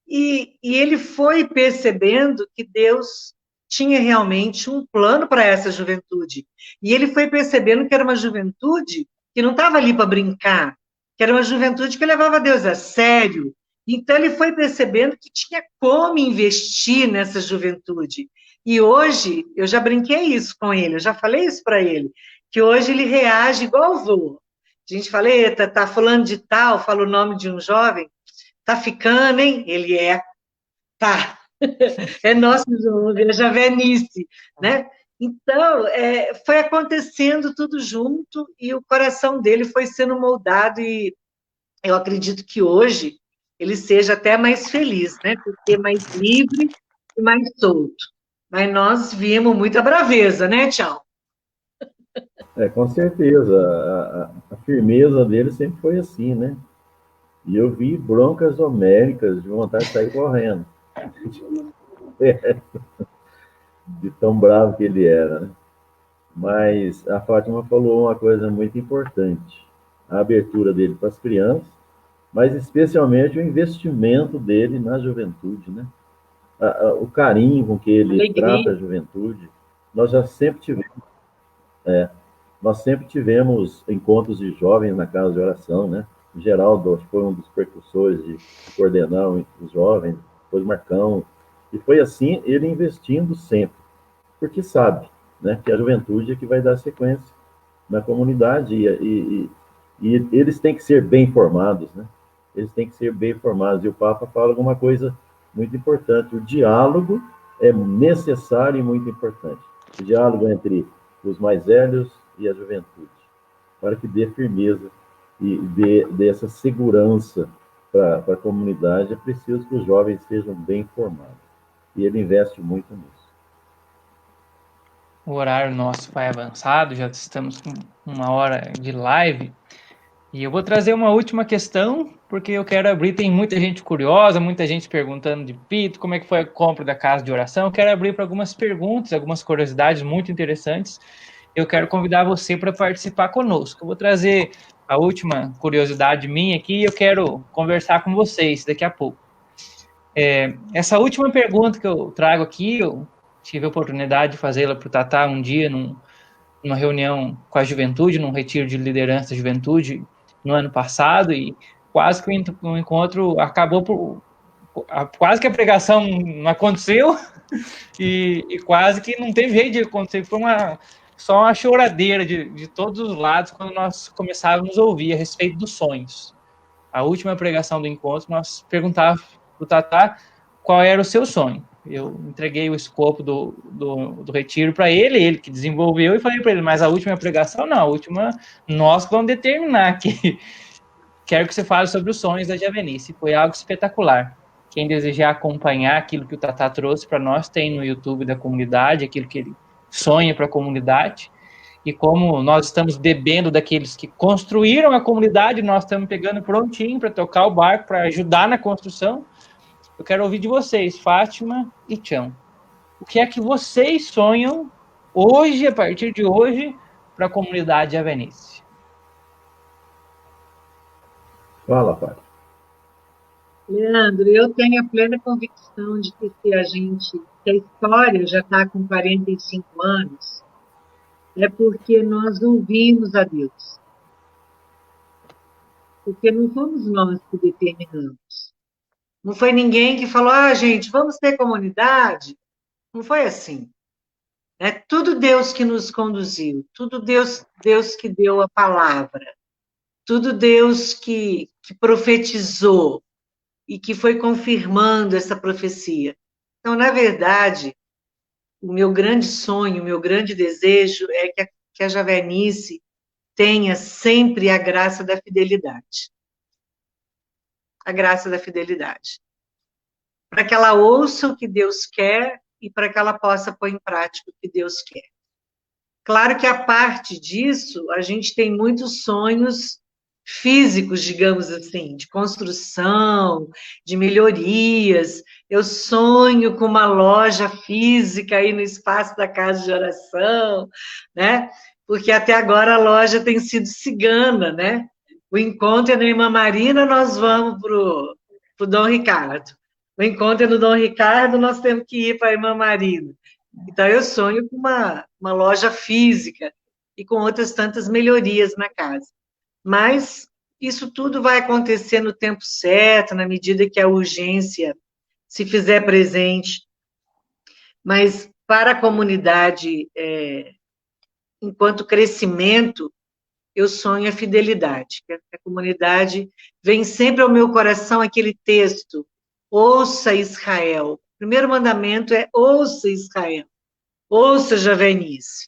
E ele foi percebendo que Deus tinha realmente um plano para essa juventude. E ele foi percebendo que era uma juventude que não estava ali para brincar, que era uma juventude que levava Deus a sério. Então, ele foi percebendo que tinha como investir nessa juventude. E hoje, eu já brinquei isso com ele, eu já falei isso para ele, que hoje ele reage igual o vô. A gente fala, eita, tá falando de tal, fala o nome de um jovem, tá ficando, hein? Ele tá. É nosso já velhice, né? Então, foi acontecendo tudo junto e o coração dele foi sendo moldado e eu acredito que hoje ele seja até mais feliz, né? Porque mais livre e mais solto. Mas nós vimos muita braveza, né, Tchau? Com certeza. A firmeza dele sempre foi assim, né? E eu vi broncas homéricas de vontade de sair correndo. De tão bravo que ele era, né? Mas a Fátima falou uma coisa muito importante. A abertura dele para as crianças, mas especialmente o investimento dele na juventude, né? O carinho com que ele trata a juventude. Nós já sempre tivemos, nós sempre tivemos encontros de jovens na casa de oração, né? O Geraldo foi um dos precursores de coordenar os jovens, depois Marcão, e foi assim ele investindo sempre, porque sabe, né, que a juventude é que vai dar sequência na comunidade e eles têm que ser bem formados, né? eles têm que ser bem informados. E o Papa fala alguma coisa muito importante: o diálogo é necessário e muito importante. O diálogo entre os mais velhos e a juventude, para que dê firmeza e dê essa segurança para a comunidade. É preciso que os jovens sejam bem informados. E ele investe muito nisso. O horário nosso vai avançado, já estamos com 1 hora de live. E eu vou trazer uma última questão, porque eu quero abrir, tem muita gente curiosa, muita gente perguntando de Pito, como é que foi a compra da casa de oração. Eu quero abrir para algumas perguntas, algumas curiosidades muito interessantes. Eu quero convidar você para participar conosco. Eu vou trazer a última curiosidade minha aqui e eu quero conversar com vocês daqui a pouco. Essa última pergunta que eu trago aqui, eu tive a oportunidade de fazê-la para o Tatá um dia, numa reunião com a juventude, num retiro de liderança da juventude no ano passado, e quase que o encontro acabou quase que a pregação não aconteceu, e quase que não teve jeito de acontecer, foi só uma choradeira de todos os lados quando nós começávamos a ouvir a respeito dos sonhos. A última pregação do encontro, nós perguntávamos para o Tatá qual era o seu sonho. Eu entreguei o escopo do retiro para ele que desenvolveu, e falei para ele, mas a última pregação não, a última nós vamos determinar aqui. Quero que você fale sobre os sonhos da Javenice. Foi algo espetacular. Quem desejar acompanhar aquilo que o Tatá trouxe para nós, tem no YouTube da comunidade, aquilo que ele sonha para a comunidade. E como nós estamos bebendo daqueles que construíram a comunidade, nós estamos pegando prontinho para tocar o barco, para ajudar na construção. Eu quero ouvir de vocês, Fátima e Tião. O que é que vocês sonham hoje, a partir de hoje, para a comunidade de Javenice? Fala, Fátima. Leandro, eu tenho a plena convicção de que se a história já está com 45 anos, é porque nós ouvimos a Deus. Porque não fomos nós que determinamos. Não foi ninguém que falou, gente, vamos ter comunidade. Não foi assim. É tudo Deus que nos conduziu, tudo Deus que deu a palavra, tudo Deus que profetizou e que foi confirmando essa profecia. Então, na verdade, o meu grande sonho, o meu grande desejo é que a Javenice tenha sempre a graça da fidelidade. A graça da fidelidade. Para que ela ouça o que Deus quer e para que ela possa pôr em prática o que Deus quer. Claro que, a parte disso, a gente tem muitos sonhos físicos, digamos assim, de construção, de melhorias. Eu sonho com uma loja física aí no espaço da casa de oração, né? Porque até agora a loja tem sido cigana, né? O encontro é na Irmã Marina, nós vamos para o Dom Ricardo. O encontro é no Dom Ricardo, nós temos que ir para a Irmã Marina. Então, eu sonho com uma loja física e com outras tantas melhorias na casa. Mas isso tudo vai acontecer no tempo certo, na medida que a urgência se fizer presente. Mas, para a comunidade, enquanto crescimento, eu sonho a fidelidade. Que a comunidade vem sempre ao meu coração aquele texto, ouça Israel. O primeiro mandamento é ouça Israel, ouça Javenice.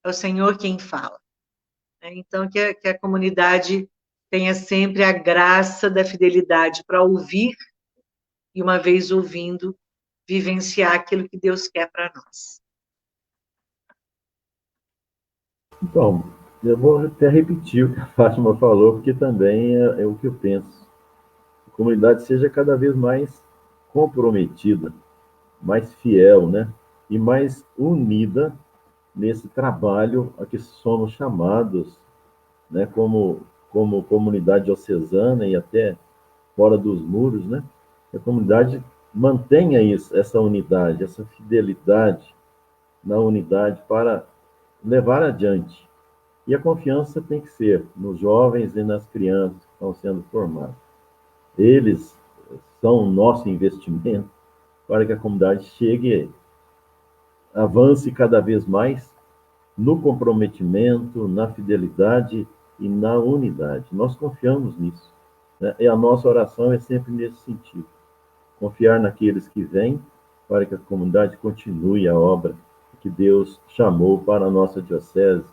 É o Senhor quem fala. Então, que a comunidade tenha sempre a graça da fidelidade para ouvir e, uma vez ouvindo, vivenciar aquilo que Deus quer para nós. Bom, eu vou até repetir o que a Fátima falou, porque também é o que eu penso. A comunidade seja cada vez mais comprometida, mais fiel, né? E mais unida nesse trabalho a que somos chamados, né? Como comunidade diocesana e até fora dos muros, né? Que a comunidade mantenha isso, essa unidade, essa fidelidade na unidade para levar adiante. E a confiança tem que ser nos jovens e nas crianças que estão sendo formados. Eles são o nosso investimento para que a comunidade chegue, avance cada vez mais no comprometimento, na fidelidade e na unidade. Nós confiamos nisso. né? E a nossa oração é sempre nesse sentido. Confiar naqueles que vêm para que a comunidade continue a obra que Deus chamou para a nossa diocese,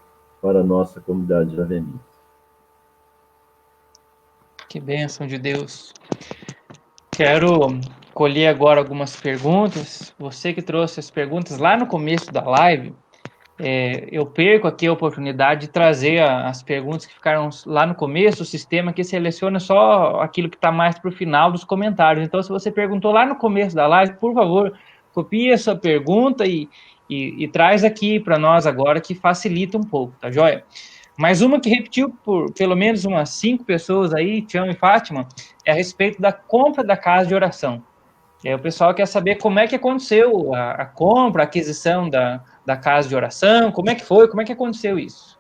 para a nossa comunidade de Avenidas. Que bênção de Deus. Quero colher agora algumas perguntas. Você que trouxe as perguntas lá no começo da live, eu perco aqui a oportunidade de trazer as perguntas que ficaram lá no começo, o sistema que seleciona só aquilo que está mais para o final dos comentários. Então, se você perguntou lá no começo da live, por favor, copie a sua pergunta e traz aqui para nós agora, que facilita um pouco, tá joia? Mas uma que repetiu por pelo menos umas 5 pessoas aí, Tião e Fátima, é a respeito da compra da casa de oração. O pessoal quer saber como é que aconteceu a compra, a aquisição da casa de oração, como é que foi, como é que aconteceu isso?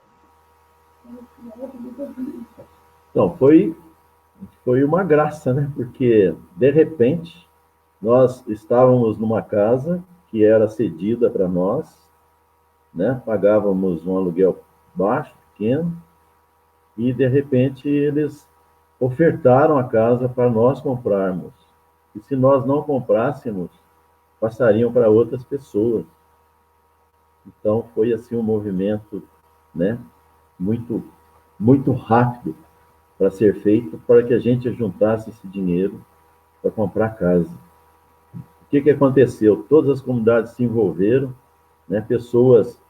Então, foi uma graça, né? Porque, de repente, nós estávamos numa casa que era cedida para nós, né? Pagávamos um aluguel baixo, pequeno, e, de repente, eles ofertaram a casa para nós comprarmos. E se nós não comprássemos, passariam para outras pessoas. Então, foi assim um movimento, né, muito, muito rápido para ser feito, para que a gente juntasse esse dinheiro para comprar casa. O que aconteceu? Todas as comunidades se envolveram, né, pessoas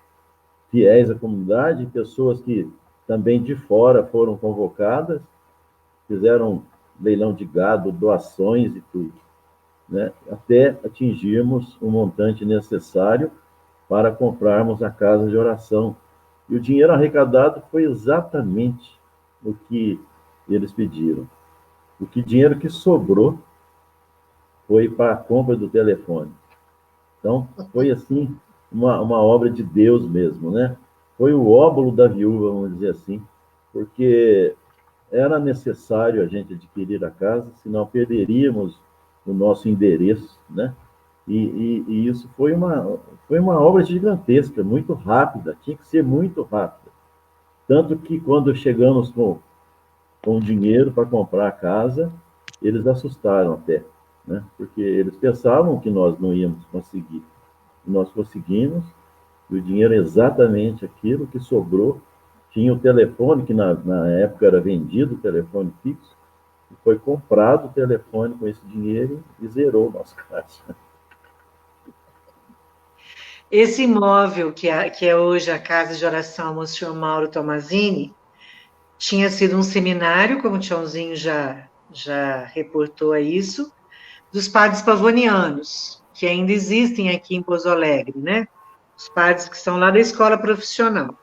fiéis à comunidade, pessoas que também de fora foram convocadas, fizeram leilão de gado, doações e tudo, né, até atingirmos o montante necessário para comprarmos a casa de oração. E o dinheiro arrecadado foi exatamente o que eles pediram. Dinheiro que sobrou foi para a compra do telefone. Então, foi assim, uma obra de Deus mesmo, né? Foi o óbolo da viúva, vamos dizer assim, porque era necessário a gente adquirir a casa, senão perderíamos o nosso endereço, né? E isso foi uma obra gigantesca, muito rápida, tinha que ser muito rápida. Tanto que quando chegamos com dinheiro para comprar a casa, eles assustaram até, né? Porque eles pensavam que nós não íamos conseguir. Nós conseguimos, e o dinheiro é exatamente aquilo que sobrou. Tinha o telefone, que na época era vendido, o telefone fixo, e foi comprado o telefone com esse dinheiro e zerou o nosso caixa. Esse imóvel, que é hoje a Casa de Oração Monsenhor Mauro Tomazini, tinha sido um seminário, como o Tiãozinho já reportou a isso, dos padres pavonianos, que ainda existem aqui em Pouso Alegre, né? Os padres que são lá da escola profissional.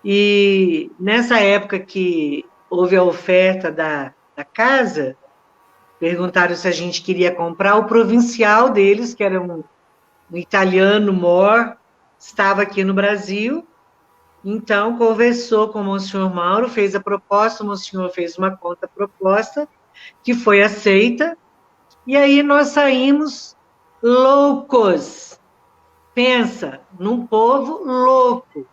E nessa época que houve a oferta da casa, perguntaram se a gente queria comprar. O provincial deles, que era um italiano mor, estava aqui no Brasil, então conversou com o Monsenhor Mauro, fez a proposta, o Monsenhor fez uma conta-proposta, que foi aceita, e aí nós saímos loucos. Pensa, num povo louco.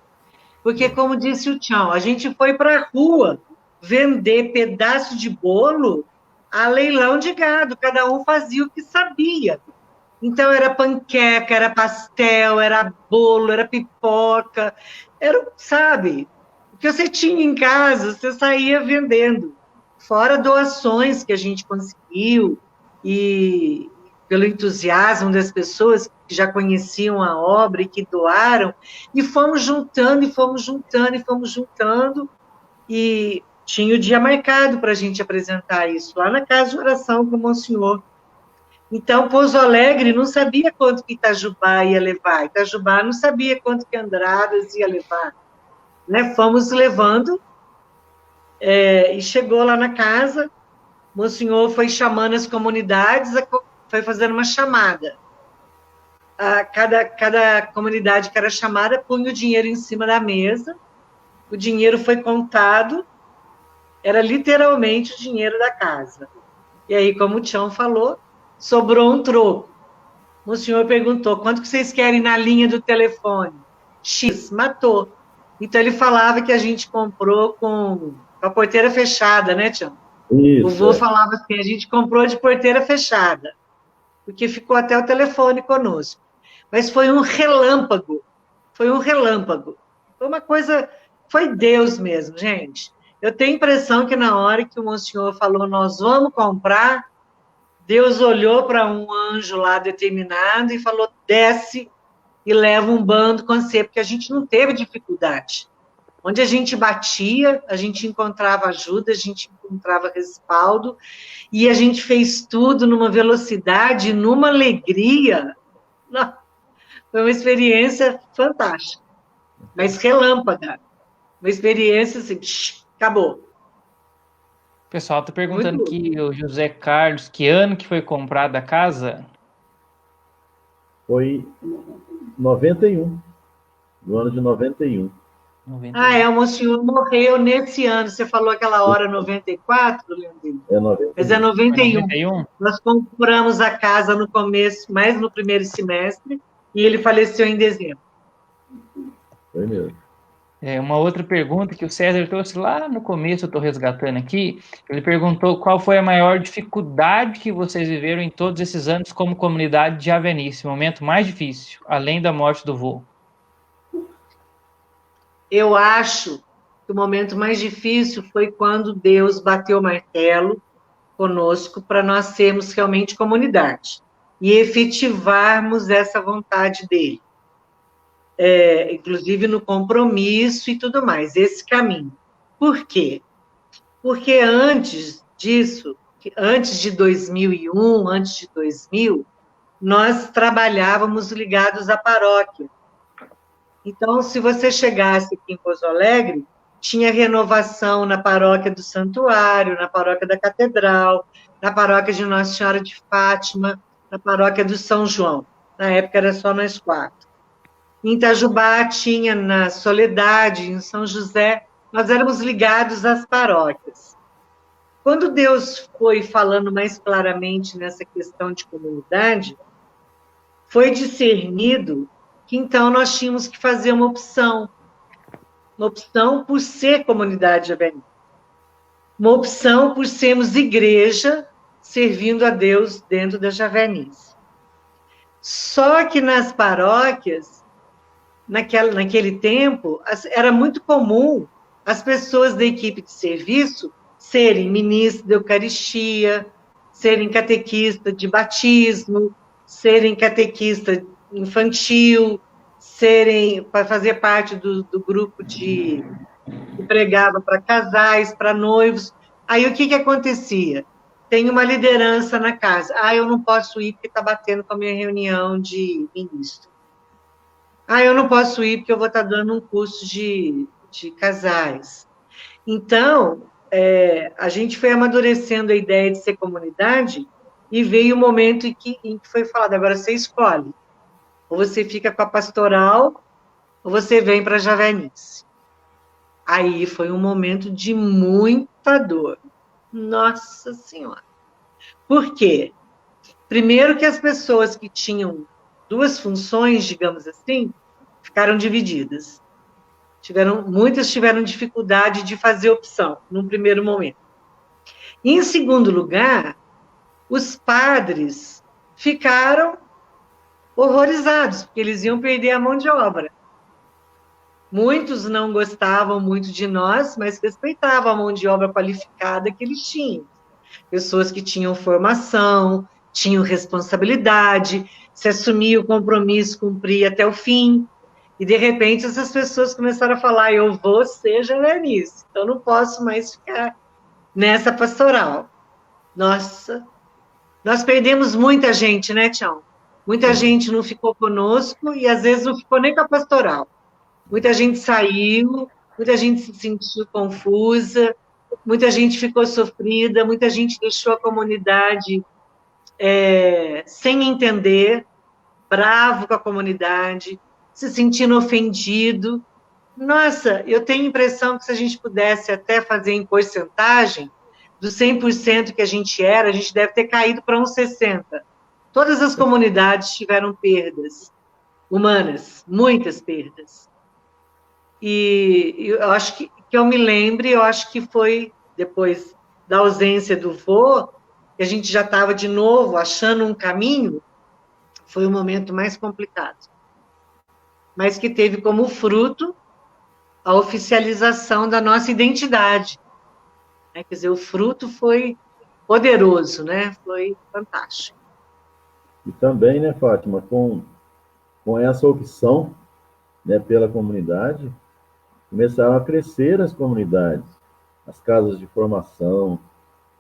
Porque, como disse o Tião, a gente foi para a rua vender pedaço de bolo a leilão de gado, cada um fazia o que sabia. Então, era panqueca, era pastel, era bolo, era pipoca, sabe? O que você tinha em casa, você saía vendendo. Fora doações que a gente conseguiu, e pelo entusiasmo das pessoas que já conheciam a obra e que doaram, e fomos juntando, e fomos juntando, e fomos juntando, e tinha o dia marcado para a gente apresentar isso, lá na Casa de Oração com o Monsenhor. Então, Pouso Alegre não sabia quanto que Itajubá ia levar, Itajubá não sabia quanto que Andradas ia levar, né? Fomos levando, e chegou lá na casa, o Monsenhor foi chamando as comunidades, foi fazendo uma chamada. Cada comunidade que era chamada punha o dinheiro em cima da mesa, o dinheiro foi contado, era literalmente o dinheiro da casa. E aí, como o Tião falou, sobrou um troco. O senhor perguntou, quanto que vocês querem na linha do telefone? X, matou. Então, ele falava que a gente comprou com a porteira fechada, né, Tião? Isso, O vô falava assim, a gente comprou de porteira fechada, porque ficou até o telefone conosco. Mas foi um relâmpago, foi um relâmpago. Foi uma coisa, foi Deus mesmo, gente. Eu tenho a impressão que na hora que o Monsenhor falou, nós vamos comprar, Deus olhou para um anjo lá determinado e falou, desce e leva um bando com você, porque a gente não teve dificuldade. Onde a gente batia, a gente encontrava ajuda, a gente encontrava respaldo, e a gente fez tudo numa velocidade, numa alegria. Foi uma experiência fantástica, mas relâmpaga. Uma experiência assim, acabou. O pessoal está perguntando aqui, o José Carlos, que ano que foi comprada a casa? Foi 91, no ano de 91. 91. Ah, o Monsenhor morreu nesse ano. Você falou aquela hora 94, Leandrinho? É 91. Mas é 91. 91? Nós compramos a casa no começo, mais no primeiro semestre, e ele faleceu em dezembro. Foi mesmo. Uma outra pergunta que o César trouxe lá no começo, eu estou resgatando aqui. Ele perguntou qual foi a maior dificuldade que vocês viveram em todos esses anos como comunidade de Javenice, o momento mais difícil, além da morte do vô. Eu acho que o momento mais difícil foi quando Deus bateu o martelo conosco para nós sermos realmente comunidade e efetivarmos essa vontade dele. Inclusive no compromisso e tudo mais, esse caminho. Por quê? Porque antes disso, antes de 2001, antes de 2000, nós trabalhávamos ligados à paróquia. Então, se você chegasse aqui em Pouso Alegre, tinha renovação na paróquia do Santuário, na paróquia da Catedral, na paróquia de Nossa Senhora de Fátima, na paróquia do São João. Na época era só nós 4. Em Itajubá tinha na Soledade, em São José, nós éramos ligados às paróquias. Quando Deus foi falando mais claramente nessa questão de comunidade, foi discernido que então nós tínhamos que fazer uma opção por ser comunidade javenice, uma opção por sermos igreja servindo a Deus dentro da Javenice. Só que nas paróquias, naquele tempo, era muito comum as pessoas da equipe de serviço serem ministros da Eucaristia, serem catequistas de batismo, serem catequistas infantil, para fazer parte do grupo que pregava para casais, para noivos. Aí o que acontecia? Tem uma liderança na casa. Eu não posso ir porque está batendo com a minha reunião de ministro. Eu não posso ir porque eu vou estar dando um curso de casais. Então, a gente foi amadurecendo a ideia de ser comunidade e veio o momento em que foi falado, agora você escolhe. Ou você fica com a pastoral, ou você vem para a Javenice. Aí foi um momento de muita dor. Nossa Senhora. Por quê? Primeiro que as pessoas que tinham 2 funções, digamos assim, ficaram divididas. Muitas tiveram dificuldade de fazer opção, num primeiro momento. E, em segundo lugar, os padres ficaram horrorizados, porque eles iam perder a mão de obra. Muitos não gostavam muito de nós, mas respeitavam a mão de obra qualificada que eles tinham. Pessoas que tinham formação, tinham responsabilidade, se assumia o compromisso, cumpria até o fim. E, de repente, essas pessoas começaram a falar, eu vou ser javenice, então não posso mais ficar nessa pastoral. Nossa, nós perdemos muita gente, né, Tião? Muita gente não ficou conosco e, às vezes, não ficou nem com a pastoral. Muita gente saiu, muita gente se sentiu confusa, muita gente ficou sofrida, muita gente deixou a comunidade sem entender, bravo com a comunidade, se sentindo ofendido. Nossa, eu tenho a impressão que se a gente pudesse até fazer em porcentagem, dos 100% que a gente era, a gente deve ter caído para uns 60%. Todas as comunidades tiveram perdas humanas, muitas perdas. E eu acho que eu me lembre, eu acho que foi depois da ausência do vô, que a gente já estava de novo achando um caminho, foi o momento mais complicado. Mas que teve como fruto a oficialização da nossa identidade. Quer dizer, o fruto foi poderoso, né? Foi fantástico. E também, né, Fátima, com essa opção, né, pela comunidade, começaram a crescer as comunidades, as casas de formação,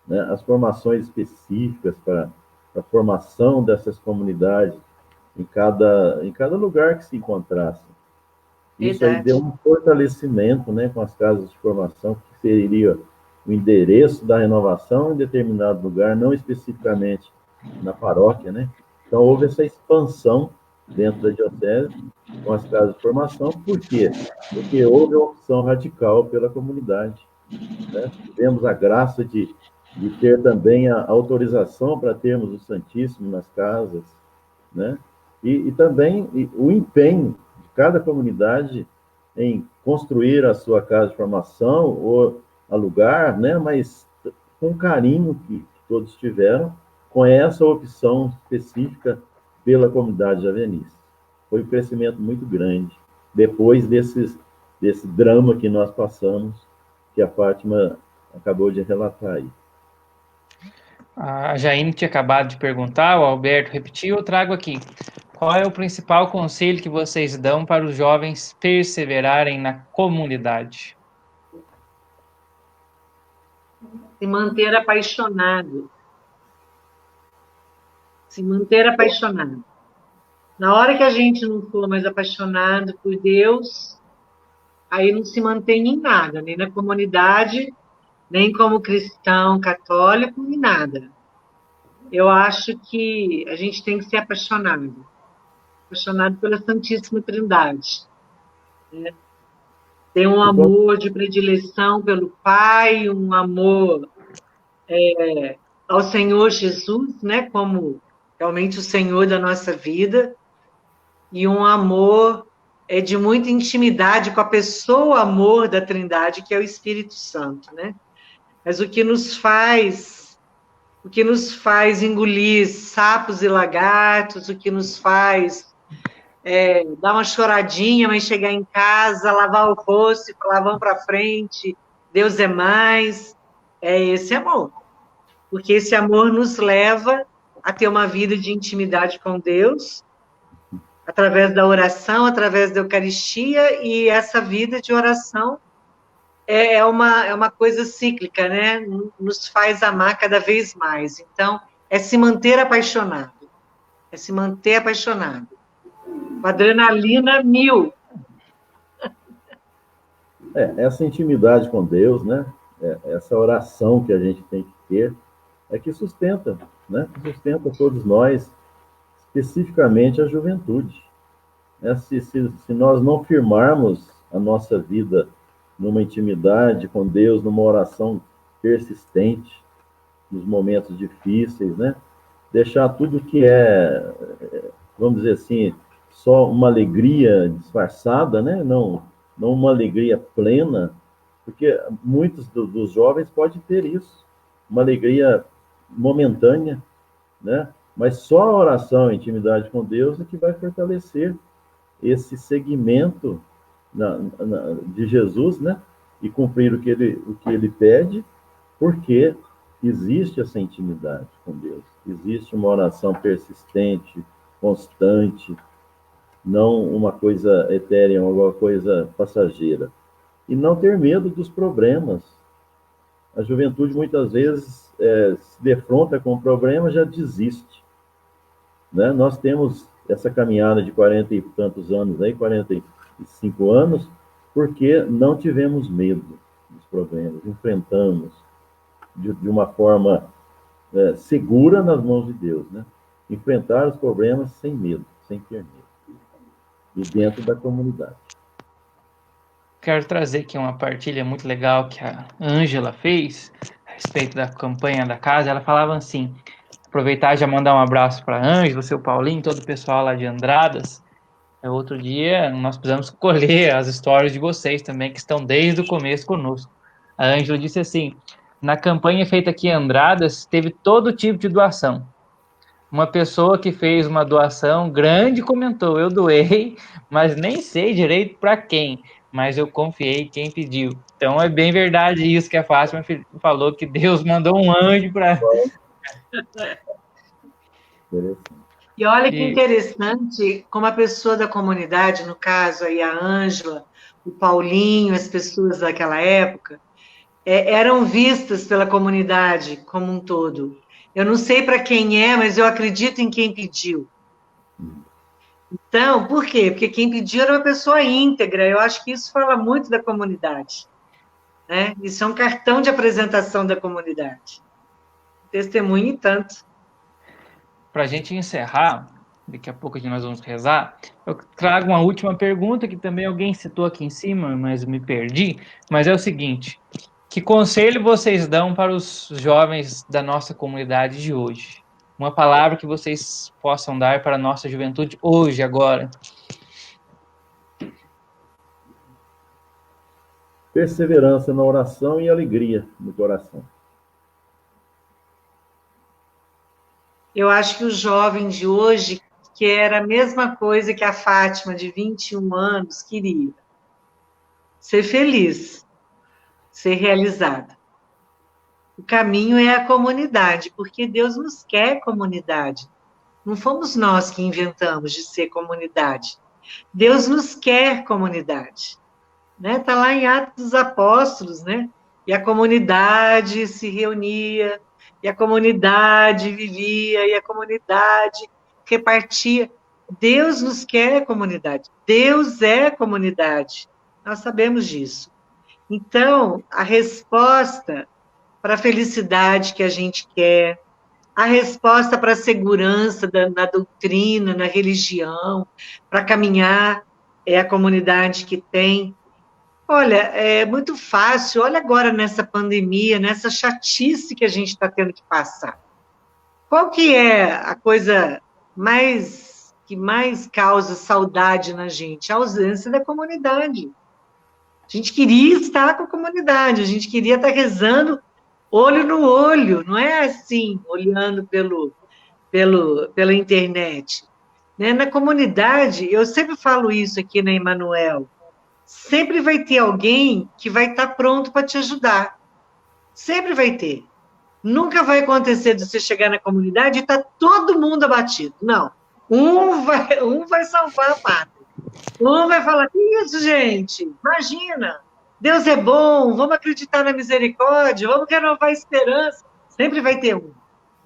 né, as formações específicas para a formação dessas comunidades em cada lugar que se encontrasse. Isso aí deu um fortalecimento, né, com as casas de formação, que seria o endereço da renovação em determinado lugar, não especificamente na paróquia, né? Então, houve essa expansão dentro da diocese com as casas de formação. Por quê? Porque houve uma opção radical pela comunidade, né? Tivemos a graça de ter também a autorização para termos o Santíssimo nas casas, né? E também o empenho de cada comunidade em construir a sua casa de formação ou alugar, né? Mas com carinho que todos tiveram, com essa opção específica pela comunidade javenice. Foi um crescimento muito grande, depois desse drama que nós passamos, que a Fátima acabou de relatar aí. A Jaine tinha acabado de perguntar, o Alberto repetiu, eu trago aqui. Qual é o principal conselho que vocês dão para os jovens perseverarem na comunidade? Se manter apaixonado. Se manter apaixonado. Na hora que a gente não for mais apaixonado por Deus, aí não se mantém em nada, nem na comunidade, nem como cristão católico, nem nada. Eu acho que a gente tem que ser apaixonado pela Santíssima Trindade. Né? Tem um amor de predileção pelo Pai, um amor ao Senhor Jesus, né? Como realmente o Senhor da nossa vida, e um amor de muita intimidade com a pessoa amor da Trindade, que é o Espírito Santo, né? Mas o que nos faz engolir sapos e lagartos, o que nos faz dar uma choradinha, mas chegar em casa, lavar o rosto e falar, vamos para frente, Deus é mais, é esse amor. Porque esse amor nos leva a ter uma vida de intimidade com Deus, através da oração, através da Eucaristia, e essa vida de oração é uma coisa cíclica, né? Nos faz amar cada vez mais. Então, é se manter apaixonado. É se manter apaixonado. Com adrenalina 1000. Essa intimidade com Deus, né? Essa oração que a gente tem que ter, é que sustenta, né? Que sustenta todos nós, especificamente a juventude. Se nós não firmarmos a nossa vida numa intimidade com Deus, numa oração persistente, nos momentos difíceis, né? Deixar tudo que vamos dizer assim, só uma alegria disfarçada, né? Não uma alegria plena, porque muitos dos jovens podem ter isso, uma alegria momentânea, né? Mas só a oração, a intimidade com Deus é que vai fortalecer esse segmento de Jesus, né? E cumprir o que ele pede, porque existe essa intimidade com Deus. Existe uma oração persistente, constante, não uma coisa etérea, uma coisa passageira. E não ter medo dos problemas. A juventude, muitas vezes, se defronta com o problema, já desiste. Né? Nós temos essa caminhada de 40 e tantos anos, 45 anos, porque não tivemos medo dos problemas, enfrentamos de uma forma segura nas mãos de Deus, né? Enfrentar os problemas sem medo, sem ter medo. E dentro da comunidade. Quero trazer aqui uma partilha muito legal que a Ângela fez a respeito da campanha da casa. Ela falava assim, aproveitar e já mandar um abraço para a Ângela, seu Paulinho, todo o pessoal lá de Andradas. Outro dia nós precisamos colher as histórias de vocês também, que estão desde o começo conosco. A Ângela disse assim, na campanha feita aqui em Andradas, teve todo tipo de doação. Uma pessoa que fez uma doação grande comentou, eu doei, mas nem sei direito para quem, mas eu confiei quem pediu. Então é bem verdade isso que a Fátima falou, que Deus mandou um anjo para... E olha que interessante, como a pessoa da comunidade, no caso aí a Ângela, o Paulinho, as pessoas daquela época, eram vistas pela comunidade como um todo. Eu não sei para quem é, mas eu acredito em quem pediu. Então, por quê? Porque quem pediu era uma pessoa íntegra. Eu acho que isso fala muito da comunidade, né? Isso é um cartão de apresentação da comunidade. Testemunho e tanto. Para a gente encerrar, daqui a pouco nós vamos rezar, eu trago uma última pergunta que também alguém citou aqui em cima, mas me perdi, mas é o seguinte, que conselho vocês dão para os jovens da nossa comunidade de hoje? Uma palavra que vocês possam dar para a nossa juventude hoje, agora. Perseverança na oração e alegria no coração. Eu acho que o jovem de hoje quer a mesma coisa que a Fátima, de 21 anos, queria. Ser feliz, ser realizada. O caminho é a comunidade, porque Deus nos quer comunidade. Não fomos nós que inventamos de ser comunidade. Deus nos quer comunidade. Né? Tá lá em Atos dos Apóstolos, né? E a comunidade se reunia, e a comunidade vivia, e a comunidade repartia. Deus nos quer comunidade. Deus é comunidade. Nós sabemos disso. Então, a resposta para a felicidade que a gente quer, a resposta para a segurança na doutrina, na religião, para caminhar, é a comunidade que tem. Olha, é muito fácil. Olha agora nessa pandemia, nessa chatice que a gente está tendo que passar. Qual que é a coisa que mais causa saudade na gente? A ausência da comunidade. A gente queria estar com a comunidade, a gente queria estar rezando olho no olho, não é assim, olhando pela internet. Né? Na comunidade, eu sempre falo isso aqui na Emanuel, sempre vai ter alguém que vai estar pronto para te ajudar. Sempre vai ter. Nunca vai acontecer de você chegar na comunidade e estar todo mundo abatido. Não. Um vai salvar a pátria. Um vai falar, que isso, gente? Imagina. Deus é bom, vamos acreditar na misericórdia, vamos renovar a esperança. Sempre vai ter um.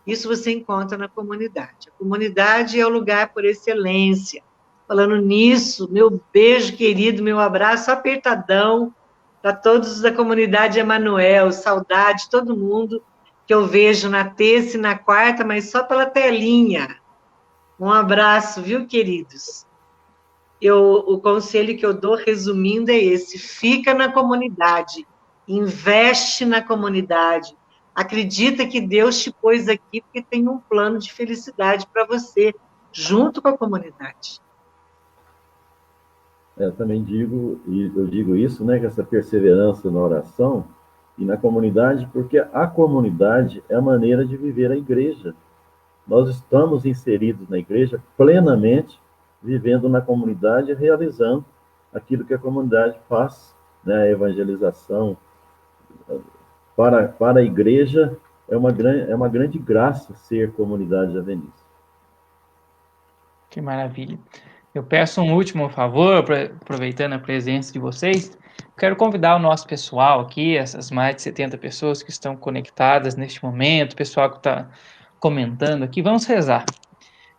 Isso você encontra na comunidade. A comunidade é o lugar por excelência. Falando nisso, meu beijo querido, meu abraço apertadão para todos da comunidade Emanuel, saudade, todo mundo que eu vejo na terça e na quarta, mas só pela telinha. Um abraço, viu, queridos? O conselho que eu dou, resumindo, é esse: fica na comunidade, investe na comunidade, acredita que Deus te pôs aqui porque tem um plano de felicidade para você, junto com a comunidade. Eu também digo isso, né, que essa perseverança na oração e na comunidade, porque a comunidade é a maneira de viver a igreja. Nós estamos inseridos na igreja plenamente, vivendo na comunidade, realizando aquilo que a comunidade faz, né, a evangelização. Para a igreja, é uma grande graça ser comunidade adventista. Que maravilha. Eu peço um último favor, aproveitando a presença de vocês, quero convidar o nosso pessoal aqui, essas mais de 70 pessoas que estão conectadas neste momento, o pessoal que está comentando aqui, vamos rezar.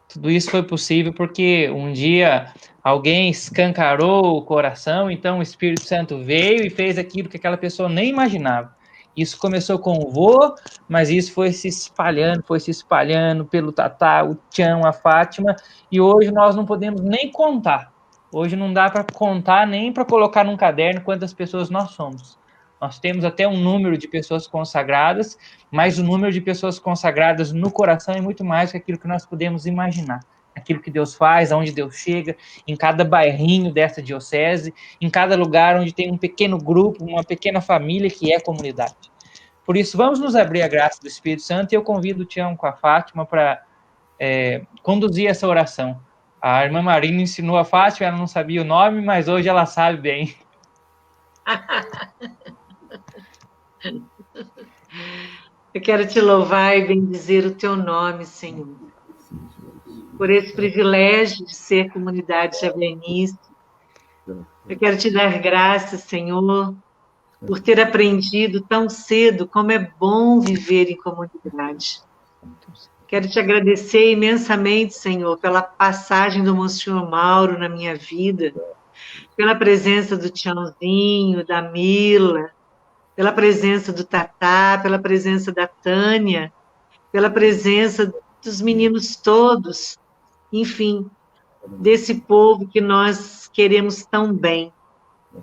Tudo isso foi possível porque um dia alguém escancarou o coração, então o Espírito Santo veio e fez aquilo que aquela pessoa nem imaginava. Isso começou com o vô, mas isso foi se espalhando pelo Tatá, o Tchão, a Fátima, e hoje nós não podemos nem contar. Hoje não dá para contar nem para colocar num caderno quantas pessoas nós somos. Nós temos até um número de pessoas consagradas, mas o número de pessoas consagradas no coração é muito mais que aquilo que nós podemos imaginar. Aquilo que Deus faz, aonde Deus chega, em cada bairrinho dessa diocese, em cada lugar onde tem um pequeno grupo, uma pequena família que é comunidade. Por isso, vamos nos abrir à graça do Espírito Santo, e eu convido o Tião com a Fátima para conduzir essa oração. A irmã Marina ensinou a Fátima, ela não sabia o nome, mas hoje ela sabe bem. Eu quero te louvar e bendizer o teu nome, Senhor, por esse privilégio de ser comunidade javenice. Eu quero te dar graças, Senhor, por ter aprendido tão cedo como é bom viver em comunidade. Quero te agradecer imensamente, Senhor, pela passagem do Monsenhor Mauro na minha vida, pela presença do Tiãozinho, da Mila, pela presença do Tatá, pela presença da Tânia, pela presença dos meninos todos, enfim, desse povo que nós queremos tão bem.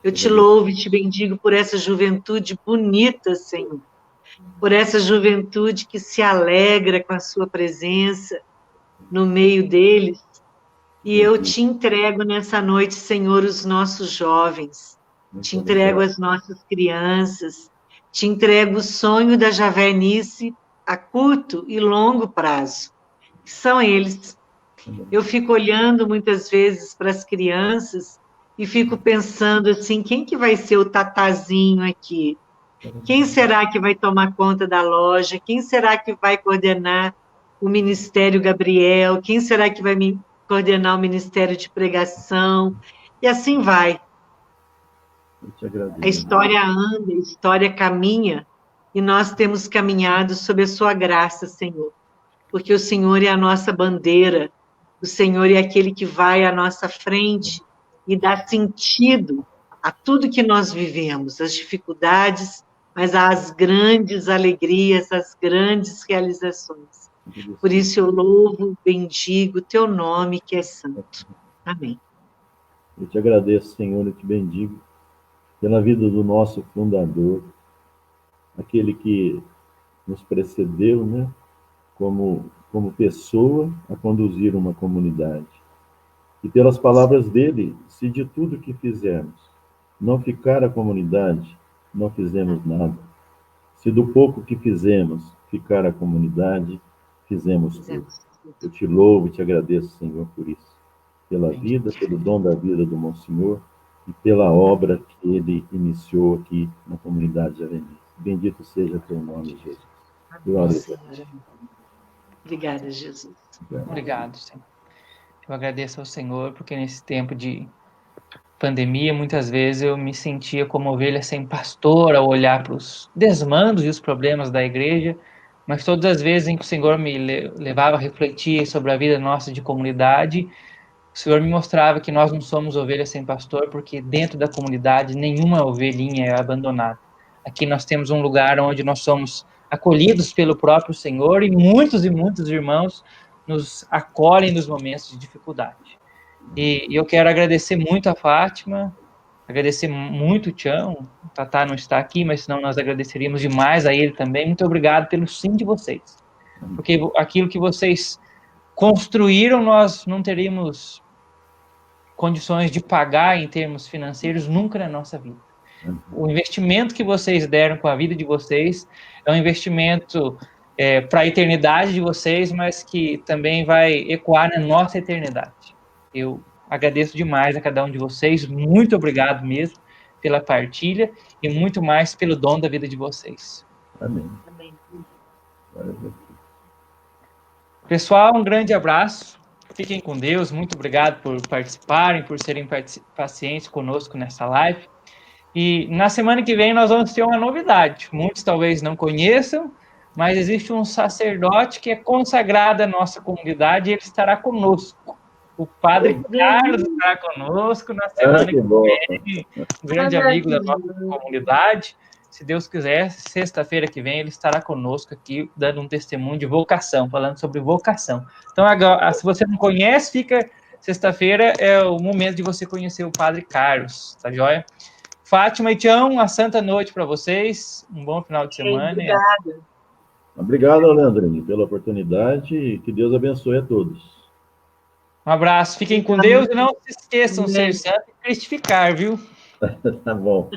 Eu te louvo e te bendigo por essa juventude bonita, Senhor, por essa juventude que se alegra com a sua presença no meio deles. E eu te entrego nessa noite, Senhor, os nossos jovens, te entrego as nossas crianças, te entrego o sonho da javenice a curto e longo prazo, que são eles. Eu fico olhando muitas vezes para as crianças e fico pensando assim, quem que vai ser o tatazinho aqui? Quem será que vai tomar conta da loja? Quem será que vai coordenar o Ministério Gabriel? Quem será que vai coordenar o Ministério de Pregação? E assim vai. A história anda, a história caminha, e nós temos caminhado sob a sua graça, Senhor, porque o Senhor é a nossa bandeira, o Senhor é aquele que vai à nossa frente e dá sentido a tudo que nós vivemos, as dificuldades, mas às grandes alegrias, às grandes realizações. Por isso eu louvo, bendigo o teu nome, que é santo. Amém. Eu te agradeço, Senhor, eu te bendigo pela vida do nosso fundador, aquele que nos precedeu, né, como pessoa a conduzir uma comunidade. E pelas palavras dele, se de tudo que fizermos não ficar a comunidade, não fizemos nada. Se do pouco que fizemos ficar a comunidade, fizemos tudo. Eu te louvo e te agradeço, Senhor, por isso. Pela vida, pelo dom da vida do Monsenhor e pela obra que ele iniciou aqui na comunidade javenice. Bendito seja teu nome, Jesus. Glória a Deus. Obrigada, Jesus. Obrigado, Senhor. Eu agradeço ao Senhor, porque nesse tempo de pandemia, muitas vezes eu me sentia como ovelha sem pastor ao olhar para os desmandos e os problemas da igreja, mas todas as vezes em que o Senhor me levava a refletir sobre a vida nossa de comunidade, o Senhor me mostrava que nós não somos ovelhas sem pastor, porque dentro da comunidade nenhuma ovelhinha é abandonada. Aqui nós temos um lugar onde nós somos acolhidos pelo próprio Senhor, e muitos irmãos nos acolhem nos momentos de dificuldade. E eu quero agradecer muito a Fátima, agradecer muito o Tião. O Tatá não está aqui, mas senão nós agradeceríamos demais a ele também. Muito obrigado pelo sim de vocês, porque aquilo que vocês construíram nós não teríamos condições de pagar em termos financeiros nunca na nossa vida. O investimento que vocês deram com a vida de vocês é um investimento para a eternidade de vocês, mas que também vai ecoar na nossa eternidade. Eu agradeço demais a cada um de vocês, muito obrigado mesmo pela partilha e muito mais pelo dom da vida de vocês. Amém. Pessoal, um grande abraço, fiquem com Deus, muito obrigado por participarem, por serem pacientes conosco nessa live. E na semana que vem nós vamos ter uma novidade, muitos talvez não conheçam, mas existe um sacerdote que é consagrado à nossa comunidade e ele estará conosco. O Padre Carlos estará conosco na semana que vem, um grande amigo da nossa comunidade. Se Deus quiser, sexta-feira que vem ele estará conosco aqui, dando um testemunho de vocação, falando sobre vocação. Então, agora, se você não conhece, fica sexta-feira, é o momento de você conhecer o Padre Carlos, tá joia? Fátima e Tião, uma santa noite para vocês, um bom final de semana. Obrigada. Obrigado, Leandrinho, pela oportunidade e que Deus abençoe a todos. Um abraço, fiquem com Deus e não se esqueçam de ser santo e cristificar, viu? Tá bom.